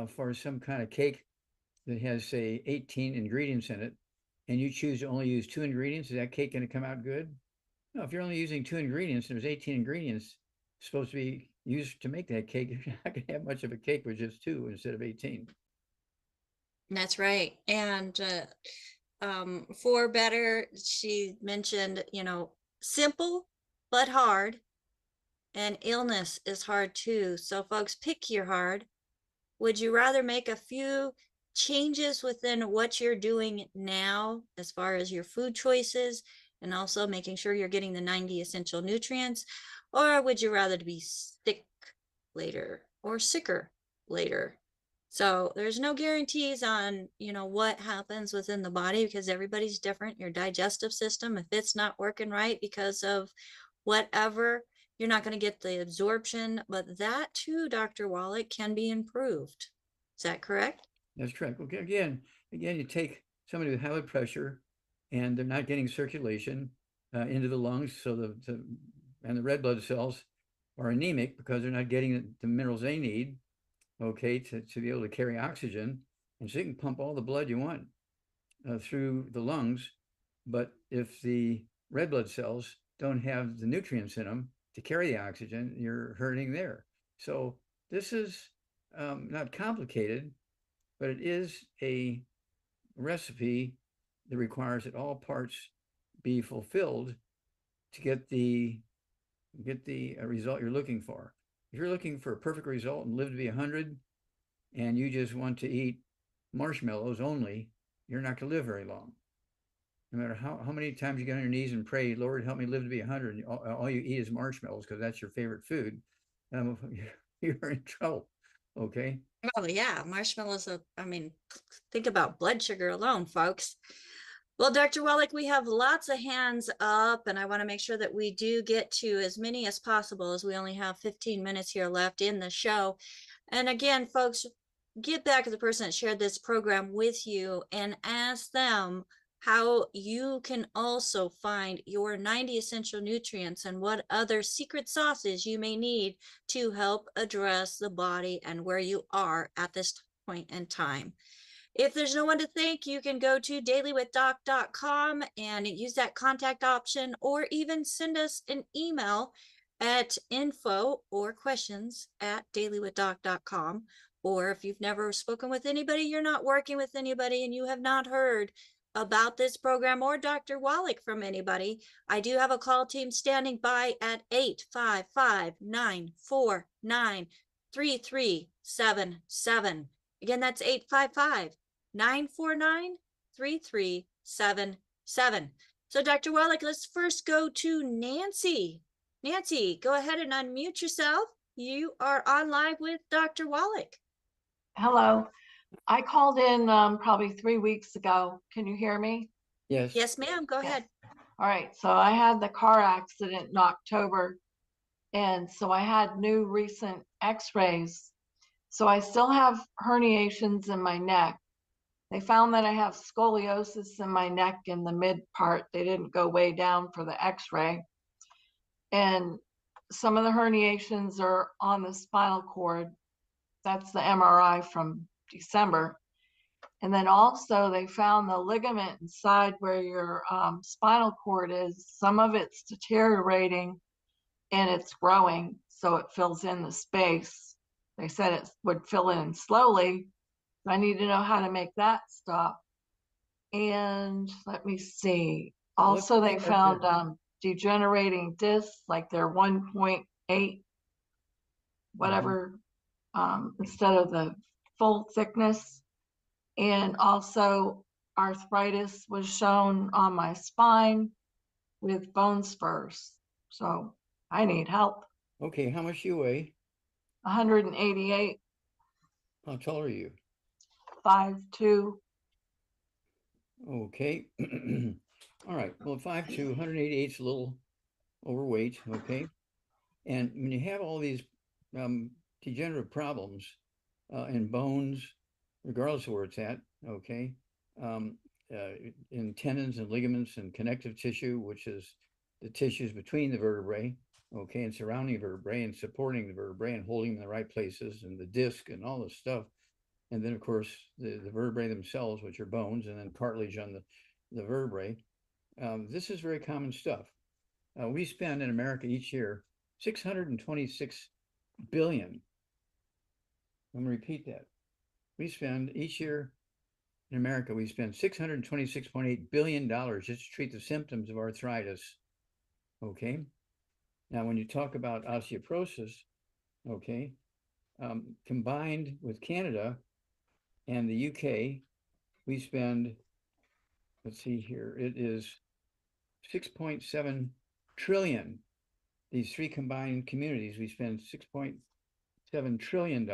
for some kind of cake that has, say, 18 ingredients in it, and you choose to only use 2 ingredients? Is that cake going to come out good? No, if you're only using 2 ingredients and there's 18 ingredients supposed to be used to make that cake, you're not going to have much of a cake with just 2 instead of 18. That's right. And for better, she mentioned, simple but hard, and illness is hard too. So, folks, pick your hard. Would you rather make a few changes within what you're doing now, as far as your food choices, and also making sure you're getting the 90 essential nutrients? Or would you rather to be sick later or sicker later? So there's no guarantees on, what happens within the body because everybody's different. Your digestive system, if it's not working right because of whatever, you're not going to get the absorption, but that too, Dr. Wallach, can be improved. Is that correct? That's correct. Okay, again, you take somebody with high blood pressure and they're not getting circulation into the lungs, so the red blood cells are anemic because they're not getting the minerals they need, okay, to be able to carry oxygen. And so you can pump all the blood you want through the lungs, but if the red blood cells don't have the nutrients in them to carry the oxygen, you're hurting there. So this is not complicated, but it is a recipe that requires that all parts be fulfilled to get the result you're looking for. If you're looking for a perfect result and live to be 100, and you just want to eat marshmallows only, you're not going to live very long. No matter how many times you get on your knees and pray, Lord, help me live to be 100, and all you eat is marshmallows because that's your favorite food, um, you're in trouble. Okay. Oh, yeah. Marshmallows, I mean, think about blood sugar alone, folks. Well, Dr. Wallach, we have lots of hands up, and I want to make sure that we do get to as many as possible, as we only have 15 minutes here left in the show. And again, folks, get back to the person that shared this program with you and ask them how you can also find your 90 essential nutrients and what other secret sauces you may need to help address the body and where you are at this point in time. If there's no one to thank, you can go to dailywithdoc.com and use that contact option, or even send us an email at info or questions at dailywithdoc.com. Or if you've never spoken with anybody, you're not working with anybody, and you have not heard about this program or Dr. Wallach from anybody, I do have a call team standing by at 855-949-3377. Again, that's 855-949-3377. 7. So Dr. Wallach, let's first go to Nancy. Nancy, go ahead and unmute yourself. You are on live with Dr. Wallach. Hello. I called in probably 3 weeks ago. Can you hear me? Yes. Yes, ma'am. Go ahead. All right. So I had the car accident in October. And so I had new recent x-rays. So I still have herniations in my neck. They found that I have scoliosis in my neck in the mid part. They didn't go way down for the x-ray. And some of the herniations are on the spinal cord. That's the MRI from December. And then also they found the ligament inside where your spinal cord is. Some of it's deteriorating and it's growing, so it fills in the space. They said it would fill in slowly. I need to know how to make that stop. And let me see. Also, they found degenerating discs, like they're 1.8, whatever, instead of the full thickness. And also arthritis was shown on my spine with bone spurs. So I need help. Okay, how much you weigh? 188, How tall are you? 5'2". Okay. All right. Well, 5'2", 188 is a little overweight. Okay. And when you have all these degenerative problems in bones, regardless of where it's at, okay, in tendons and ligaments and connective tissue, which is the tissues between the vertebrae, okay, and surrounding vertebrae and supporting the vertebrae and holding them in the right places, and the disc and all this stuff. And then, of course, the vertebrae themselves, which are bones, and then cartilage on the vertebrae. This is very common stuff. We spend in America each year 626 billion. I'm going to repeat that. We spend each year in America, we spend $626.8 billion just to treat the symptoms of arthritis. Okay. Now, when you talk about osteoporosis, okay, combined with Canada and the UK, we spend, let's see here, it is 6.7 trillion. These three combined communities, we spend $6.7 trillion.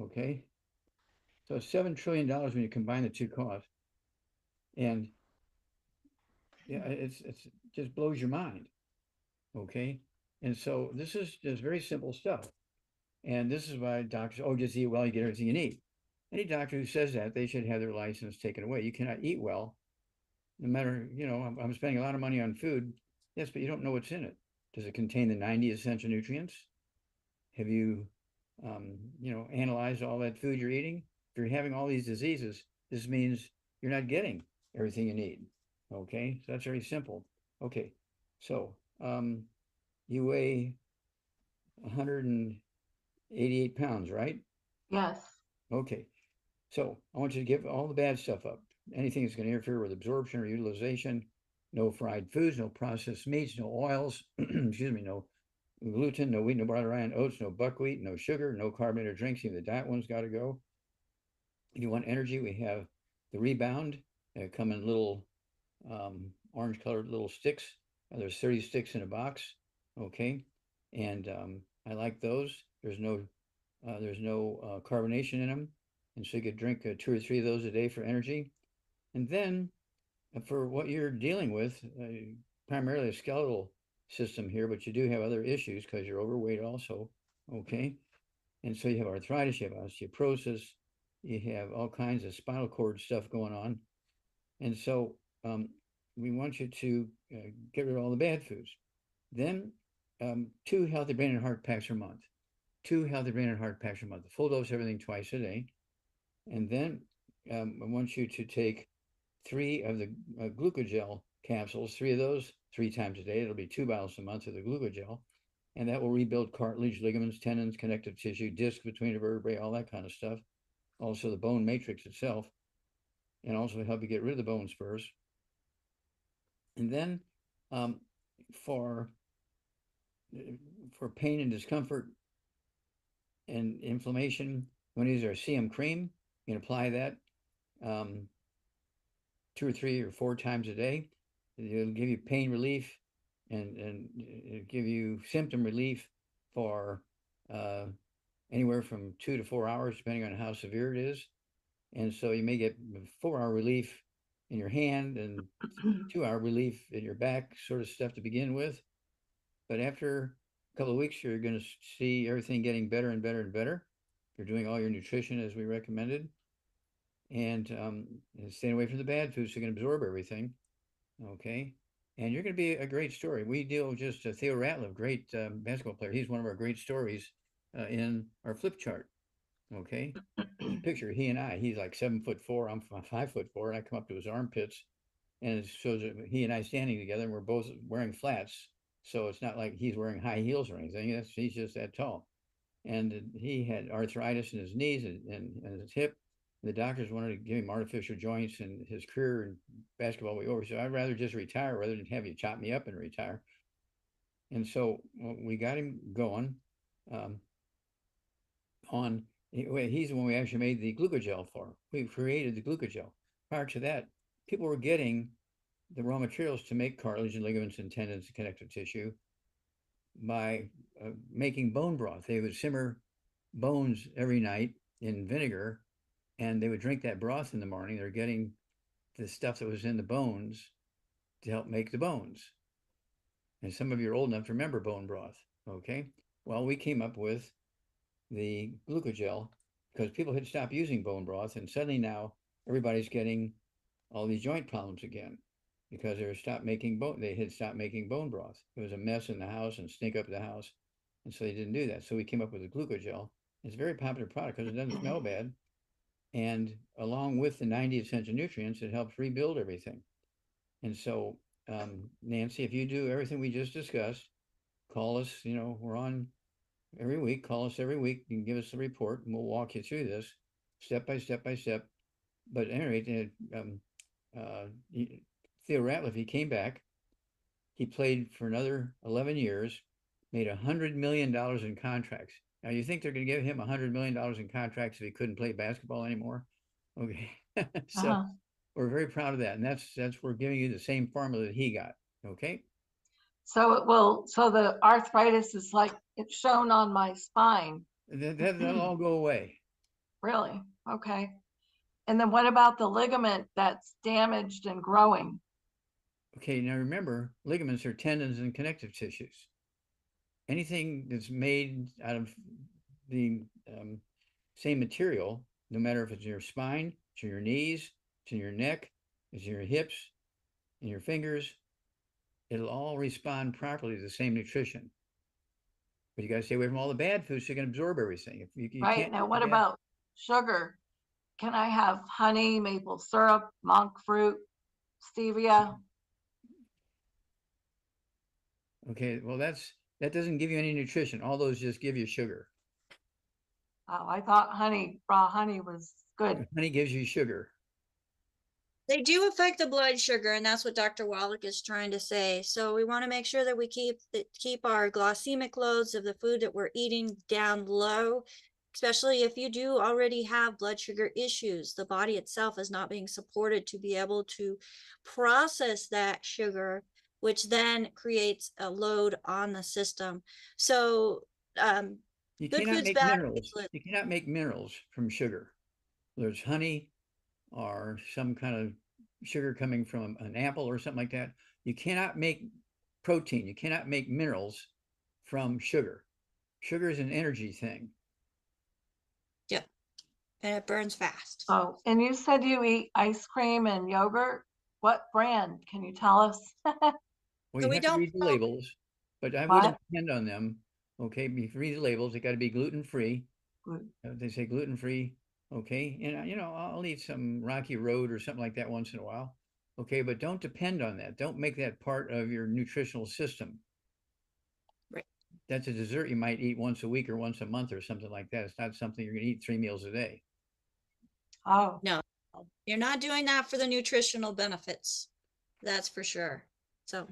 Okay. So $7 trillion when you combine the two costs. And yeah, it's just blows your mind. Okay. And so this is just very simple stuff. And this is why doctors, oh, just eat well, you get everything you need. Any doctor who says that, they should have their license taken away. You cannot eat well, no matter, you know, I'm spending a lot of money on food. Yes, but you don't know what's in it. Does it contain the 90 essential nutrients? Have you, you know, analyzed all that food you're eating? If you're having all these diseases, this means you're not getting everything you need. Okay, so that's very simple. Okay, so you weigh 188 pounds, right? Yes. Okay, so I want you to give all the bad stuff up. Anything that's going to interfere with absorption or utilization. No fried foods, no processed meats, no oils, excuse me, no gluten, no wheat, no barley, rye, and oats, no buckwheat, no sugar, no carbonated drinks. Even the diet one's got to go. If you want energy, we have the Rebound. They come in little orange colored little sticks. There's 30 sticks in a box. Okay. And I like those. There's no carbonation in them. And so you could drink 2 or 3 of those a day for energy. And then for what you're dealing with, primarily a skeletal system here, but you do have other issues because you're overweight also. Okay. And so you have arthritis, you have osteoporosis, you have all kinds of spinal cord stuff going on. And so we want you to get rid of all the bad foods. Then 2 healthy brain and heart packs a month. 2 healthy brain and heart packs a month. Full dose everything twice a day. And then I want you to take 3 of the glucogel capsules, 3 of those 3 times a day. It'll be 2 bottles a month of the glucogel. And that will rebuild cartilage, ligaments, tendons, connective tissue, disc between the vertebrae, all that kind of stuff. Also the bone matrix itself, and also help you get rid of the bone spurs. And then for pain and discomfort and inflammation, we use our CM cream. You can apply that 2 or 3 or 4 times a day. It'll give you pain relief and it'll give you symptom relief for anywhere from 2 to 4 hours, depending on how severe it is. And so you may get 4-hour relief in your hand and 2-hour relief in your back, sort of stuff to begin with. But after a couple of weeks, you're going to see everything getting better and better and better. You're doing all your nutrition as we recommended, and staying away from the bad foods so you can absorb everything. Okay. And you're going to be a great story. We deal with just Theo Ratliff, great basketball player. He's one of our great stories in our flip chart. Okay. There's a picture, he and I, he's like 7'4", I'm 5'4", and I come up to his armpits, and it shows he and I standing together, and we're both wearing flats. So it's not like he's wearing high heels or anything. He's just that tall. And he had arthritis in his knees and his hip. The doctors wanted to give him artificial joints, and his career in basketball was over. So I'd rather just retire rather than have you chop me up and retire. And so we got him going on. He's the one we actually made the glucogel for. We created the glucogel. Prior to that, people were getting the raw materials to make cartilage and ligaments and tendons and connective tissue by making bone broth. They would simmer bones every night in vinegar, and they would drink that broth in the morning. They're getting the stuff that was in the bones to help make the bones. And some of you are old enough to remember bone broth. Okay. Well, we came up with the glucogel because people had stopped using bone broth, and suddenly now everybody's getting all these joint problems again because they had stopped making bone broth. It was a mess in the house and stink up the house, and so they didn't do that. So we came up with the glucogel. It's a very popular product because it doesn't smell bad, and along with the 90 essential nutrients, it helps rebuild everything. And so Nancy, if you do everything we just discussed, call us. We're on every week. Call us every week. You can give us a report, and we'll walk you through this step by step by step. But at any rate, Theo Ratliff, he came back. He played for another 11 years, made $100 million in contracts. Now, you think they're going to give him $100 million in contracts if he couldn't play basketball anymore? Okay. So we're very proud of that. And that's we're giving you the same formula that he got. Okay. So the arthritis is like it's shown on my spine. That'll all go away. Really? Okay. And then what about the ligament that's damaged and growing? Okay, now remember, ligaments are tendons and connective tissues. Anything that's made out of the same material, no matter if it's in your spine, it's in your knees, it's in your neck, it's in your hips, in your fingers, it'll all respond properly to the same nutrition. But you got to stay away from all the bad foods so you can absorb everything. You right. can't Now, what about sugar? Can I have honey, maple syrup, monk fruit, stevia? Okay, well, that doesn't give you any nutrition. All those just give you sugar. Oh, I thought raw honey was good. Honey gives you sugar. They do affect the blood sugar, and that's what Dr. Wallach is trying to say. So we want to make sure that we keep our glycemic loads of the food that we're eating down low, especially if you do already have blood sugar issues. The body itself is not being supported to be able to process that sugar, which then creates a load on the system. So you good cannot foods, make bad minerals. foods. You cannot make minerals from sugar. There's honey or some kind of sugar coming from an apple or something like that. You cannot make protein. You cannot make minerals from sugar. Sugar is an energy thing. Yep. And it burns fast. Oh, and you said you eat ice cream and yogurt. What brand? Can you tell us? Well, So you we have to don't read the labels, but I What? wouldn't depend on them. Okay, if you read the labels, they got to be gluten-free. They say gluten-free. Okay, and I'll eat some Rocky Road or something like that once in a while. Okay, but don't depend on that. Don't make that part of your nutritional system. Right. That's a dessert you might eat once a week or once a month or something like that. It's not something you're going to eat 3 meals a day. Oh, No, you're not doing that for the nutritional benefits. That's for sure. So,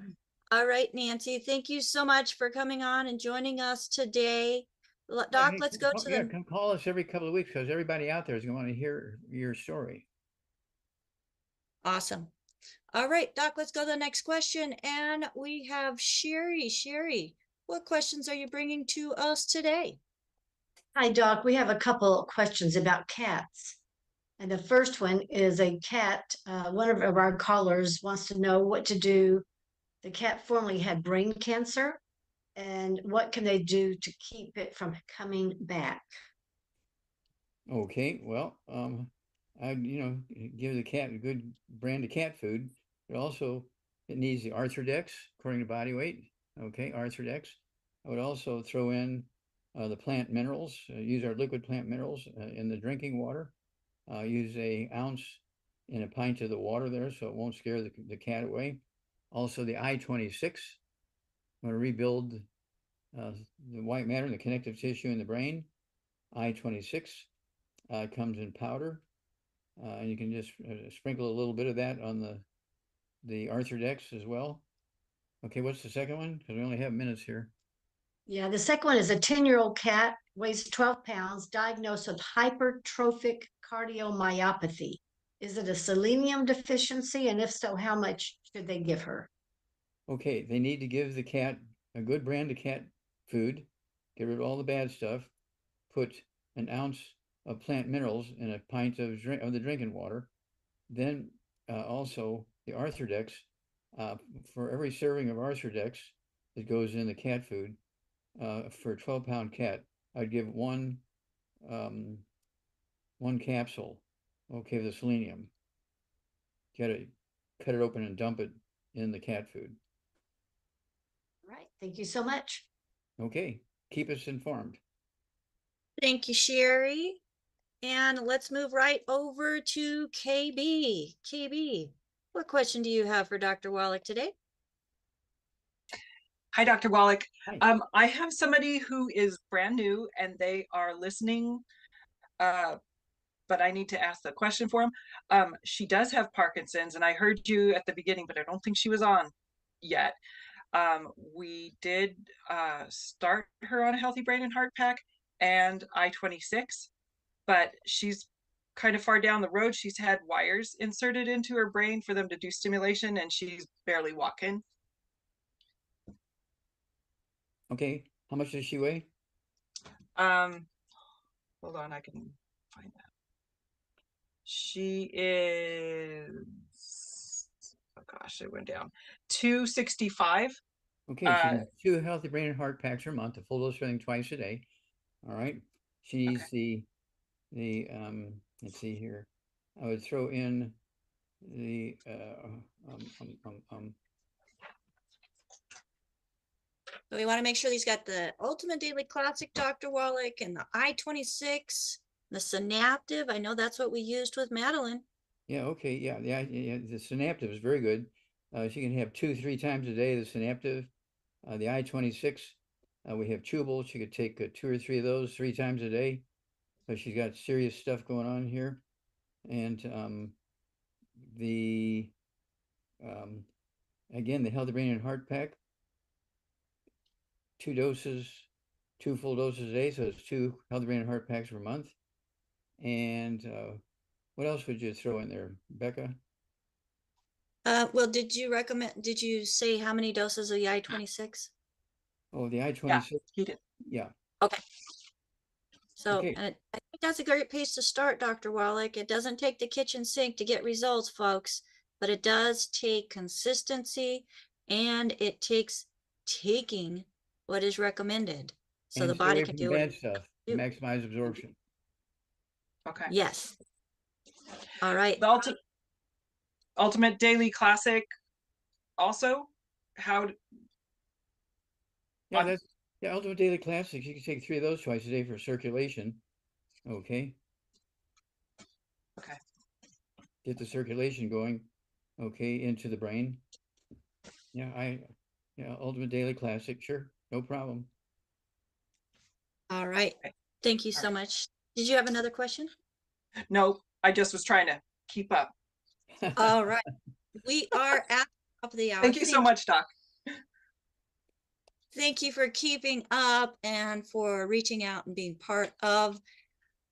all right, Nancy, thank you so much for coming on and joining us today. Doc, Hey, let's go to the... come call us every couple of weeks because everybody out there is going to want to hear your story. Awesome. All right, Doc, let's go to the next question. And we have Sherry. Sherry, what questions are you bringing to us today? Hi, Doc. We have a couple of questions about cats. And the first one is a cat. One of our callers wants to know what to do. The cat formerly had brain cancer, and what can they do to keep it from coming back? Okay, well, I'd, give the cat a good brand of cat food, but also it needs the Arthrodex according to body weight. Okay, Arthrodex. I would also throw in the plant minerals, use our liquid plant minerals in the drinking water. Use an ounce in a pint of the water there so it won't scare the cat away. Also the I-26, I'm going to rebuild the white matter and the connective tissue in the brain. I-26 comes in powder, and you can just sprinkle a little bit of that on the Arthrodex as well. Okay, what's the second one? Because we only have minutes here. Yeah, the second one is a 10-year-old cat, weighs 12 pounds, diagnosed with hypertrophic cardiomyopathy. Is it a selenium deficiency? And if so, how much should they give her? Okay, they need to give the cat a good brand of cat food, get rid of all the bad stuff, put an ounce of plant minerals in a pint of the drinking water. Then also the Arthrodex, for every serving of Arthrodex that goes in the cat food, for a 12-pound cat, I'd give one capsule, okay, of the selenium. Got to cut it open and dump it in the cat food. All right, thank you so much. Okay, keep us informed. Thank you, Sherry. And let's move right over to KB. KB, what question do you have for Dr. Wallach today? Hi, Dr. Wallach. Hi. I have somebody who is brand new and they are listening, but I need to ask the question for them. She does have Parkinson's, and I heard you at the beginning, but I don't think she was on yet. We did start her on a healthy brain and heart pack and I-26, but she's kind of far down the road. She's had wires inserted into her brain for them to do stimulation, and she's barely walking. Okay, how much does she weigh? Hold on, I can find that. She is, oh gosh, it went down, 265. Okay, she needs 2 healthy brain and heart packs a month, a full dose of everything twice a day. All right. She needs Okay. the let's see here. I would throw in the So we want to make sure he's got the Ultimate Daily Classic, Dr. Wallach, and the I-26, the Synaptive. I know that's what we used with Madeline. yeah, okay, yeah, the Synaptive is very good. She can have 2-3 times a day, the Synaptive. The I-26, we have chewable. She could take 2 or 3 of those 3 times a day. So she's got serious stuff going on here. And again, the Healthy Brain and Heart Pack, 2 doses, 2 full doses a day. So it's 2 Healthy Brain and Heart Packs per month. And what else would you throw in there, Becca? Well, did you say how many doses of the I-26? Oh, the I-26. Yeah, he did. Yeah. Okay. So Okay. I think that's a great place to start, Dr. Wallach. It doesn't take the kitchen sink to get results, folks, but it does take consistency, and it takes taking what is recommended so And the stay body away can from do the it. bad stuff to maximize absorption. Okay. Yes. All right. The Ultimate Daily Classic also, how? Yeah, that's Ultimate Daily Classics. You can take 3 of those twice a day for circulation. Okay. Okay. Get the circulation going. Okay, into the brain. Yeah, Ultimate Daily Classic. Sure, no problem. All right. Thank you so much. Did you have another question? No, I just was trying to keep up. All right. We are at the top of the hour. Thank you so much, Doc. Thank you for keeping up and for reaching out and being part of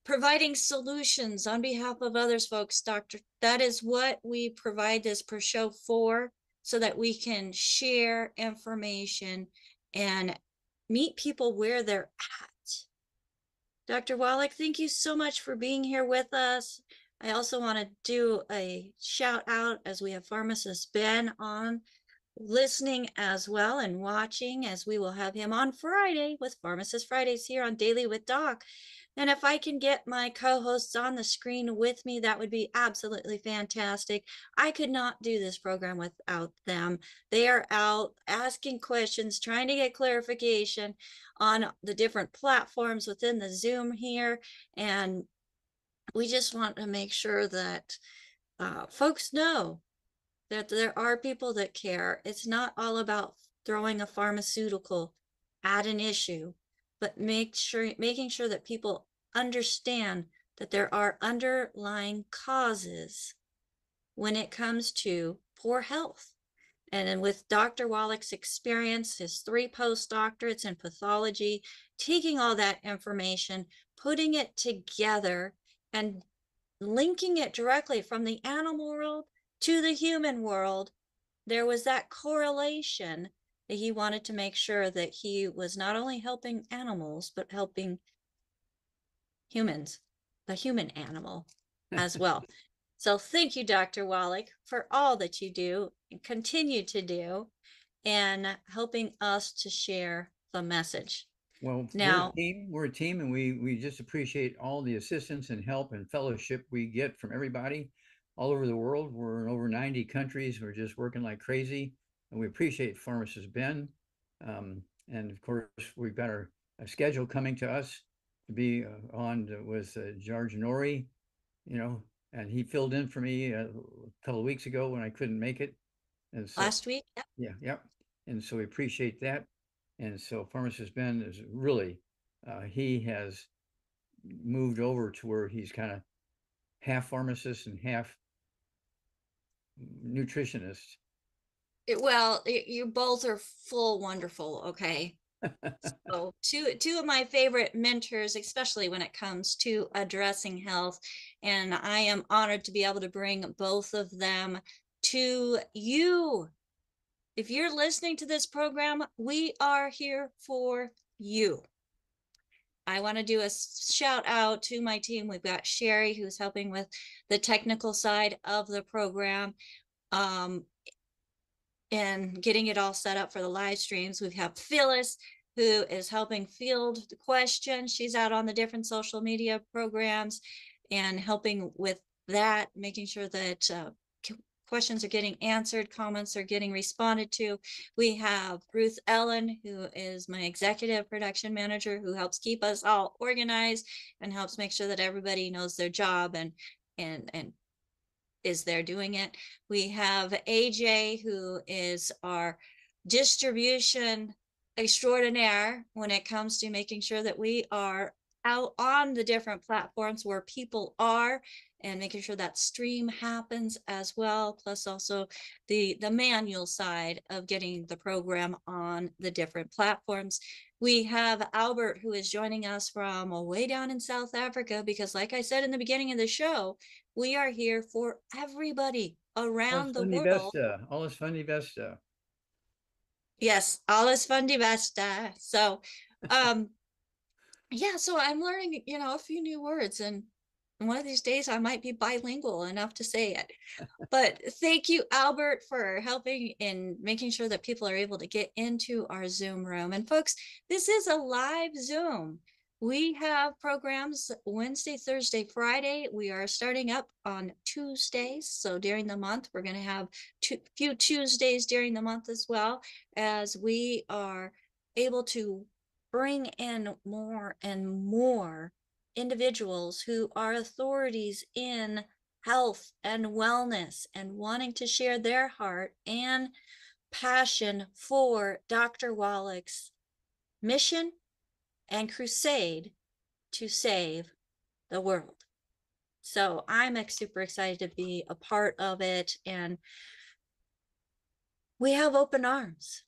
providing solutions on behalf of others, folks. Doctor, that is what we provide this per show for, so that we can share information and meet people where they're at. Dr. Wallach, thank you so much for being here with us. I also want to do a shout out, as we have pharmacist Ben on listening as well and watching, as we will have him on Friday with Pharmacist Fridays here on Daily with Doc. And if I can get my co-hosts on the screen with me, that would be absolutely fantastic. I could not do this program without them. They are out asking questions, trying to get clarification on the different platforms within the Zoom here. And we just want to make sure that folks know that there are people that care. It's not all about throwing a pharmaceutical at an issue, but making sure that people understand that there are underlying causes when it comes to poor health. And then with Dr. Wallach's experience, his 3 postdoctorates in pathology, taking all that information, putting it together and linking it directly from the animal world to the human world, there was that correlation that he wanted to make sure that he was not only helping animals, but helping humans, the human animal as well. So thank you, Dr. Wallach, for all that you do and continue to do, and helping us to share the message. Well, Now, we're a team, and we just appreciate all the assistance and help and fellowship we get from everybody all over the world. We're in over 90 countries. We're just working like crazy, and we appreciate Pharmacist Ben. And of course, we've got our schedule coming to us to be on with George Nori, and he filled in for me a couple of weeks ago when I couldn't make it. And so, last week, yeah. And so we appreciate that. And so Pharmacist Ben is really, he has moved over to where he's kind of half pharmacist and half nutritionist. well, you both are full wonderful, okay? So two of my favorite mentors, especially when it comes to addressing health, and I am honored to be able to bring both of them to you. If you're listening to this program, we are here for you. I want to do a shout out to my team. We've got Sherry, who's helping with the technical side of the program, and getting it all set up for the live streams. We have Phyllis, who is helping field the questions. She's out on the different social media programs and helping with that, making sure that questions are getting answered, comments are getting responded to. We have Ruth Ellen, who is my executive production manager, who helps keep us all organized and helps make sure that everybody knows their job and is there doing it. We have AJ, who is our distribution extraordinaire when it comes to making sure that we are out on the different platforms where people are, and making sure that stream happens as well, plus also the manual side of getting the program on the different platforms. We have Albert, who is joining us from way down in South Africa, because like I said in the beginning of the show, we are here for everybody around the world. All is funny besta. Yes, all is fundy besta. So yeah, so I'm learning, a few new words, and one of these days I might be bilingual enough to say it. But thank you, Albert, for helping in making sure that people are able to get into our Zoom room. And folks, this is a live Zoom. We have programs Wednesday, Thursday, Friday. We are starting up on Tuesdays. So during the month, we're going to have a few Tuesdays during the month as well, as we are able to bring in more and more individuals who are authorities in health and wellness and wanting to share their heart and passion for Dr. Wallach's mission and crusade to save the world. So I'm super excited to be a part of it, and we have open arms.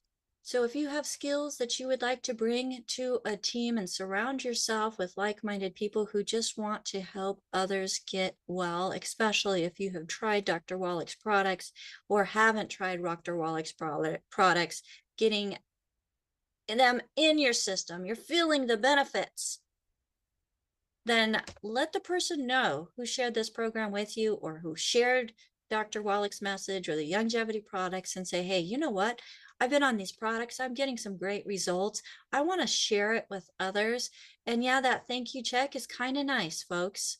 So if you have skills that you would like to bring to a team and surround yourself with like-minded people who just want to help others get well, especially if you have tried Dr. Wallach's products or haven't tried Dr. Wallach's products, getting them in your system, you're feeling the benefits, then let the person know who shared this program with you or who shared Dr. Wallach's message or the longevity products and say, hey, you know what? I've been on these products. I'm getting some great results. I want to share it with others. And yeah, that thank you check is kind of nice, folks.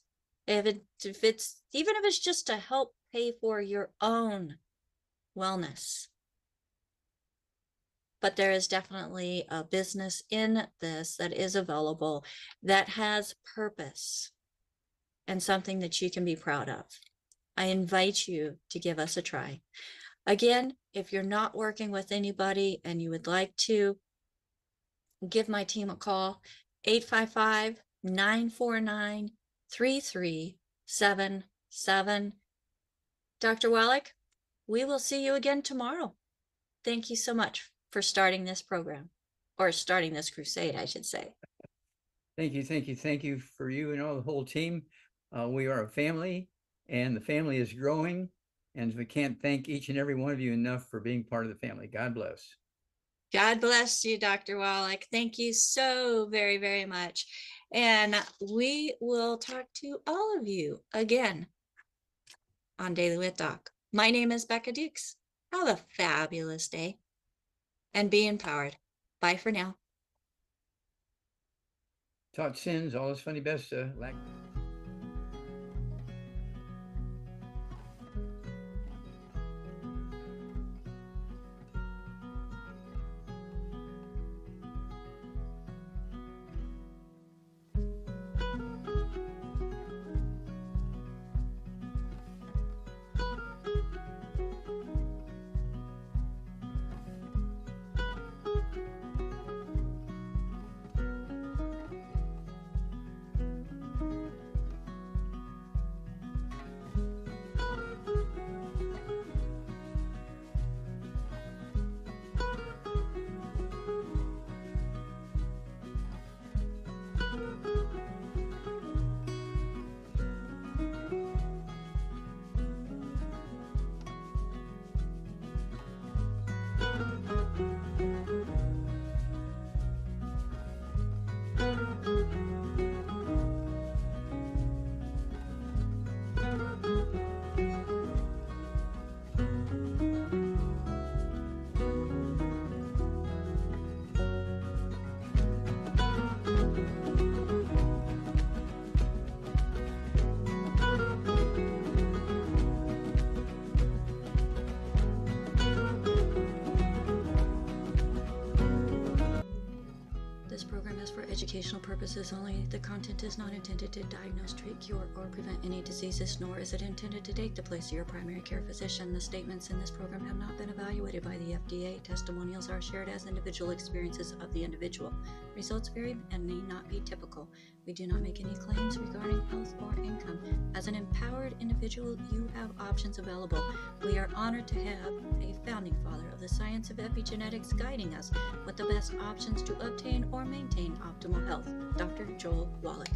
Even if it's just to help pay for your own wellness. But there is definitely a business in this that is available that has purpose and something that you can be proud of. I invite you to give us a try. Again, if you're not working with anybody and you would like to, give my team a call, 855-949-3377. Dr. Wallach, we will see you again tomorrow. Thank you so much for starting this program, or starting this crusade, I should say. Thank you, thank you, thank you for you and all the whole team. We are a family, and the family is growing, and we can't thank each and every one of you enough for being part of the family. God bless. God bless you, Dr. Wallach. Thank you so very, very much. And we will talk to all of you again on Daily with Doc. My name is Becca Dukes. Have a fabulous day and be empowered. Bye for now. Toxins, all this funny best. This program is for educational purposes only. The content is not intended to diagnose, treat, cure, or prevent any diseases, nor is it intended to take the place of your primary care physician. The statements in this program have not been evaluated by the FDA. Testimonials are shared as individual experiences of the individual. Results vary and may not be typical. We do not make any claims regarding health or income. As an empowered individual, you have options available. We are honored to have a founding father of the science of epigenetics guiding us with the best options to obtain or maintain optimal health, Dr. Joel Wallach.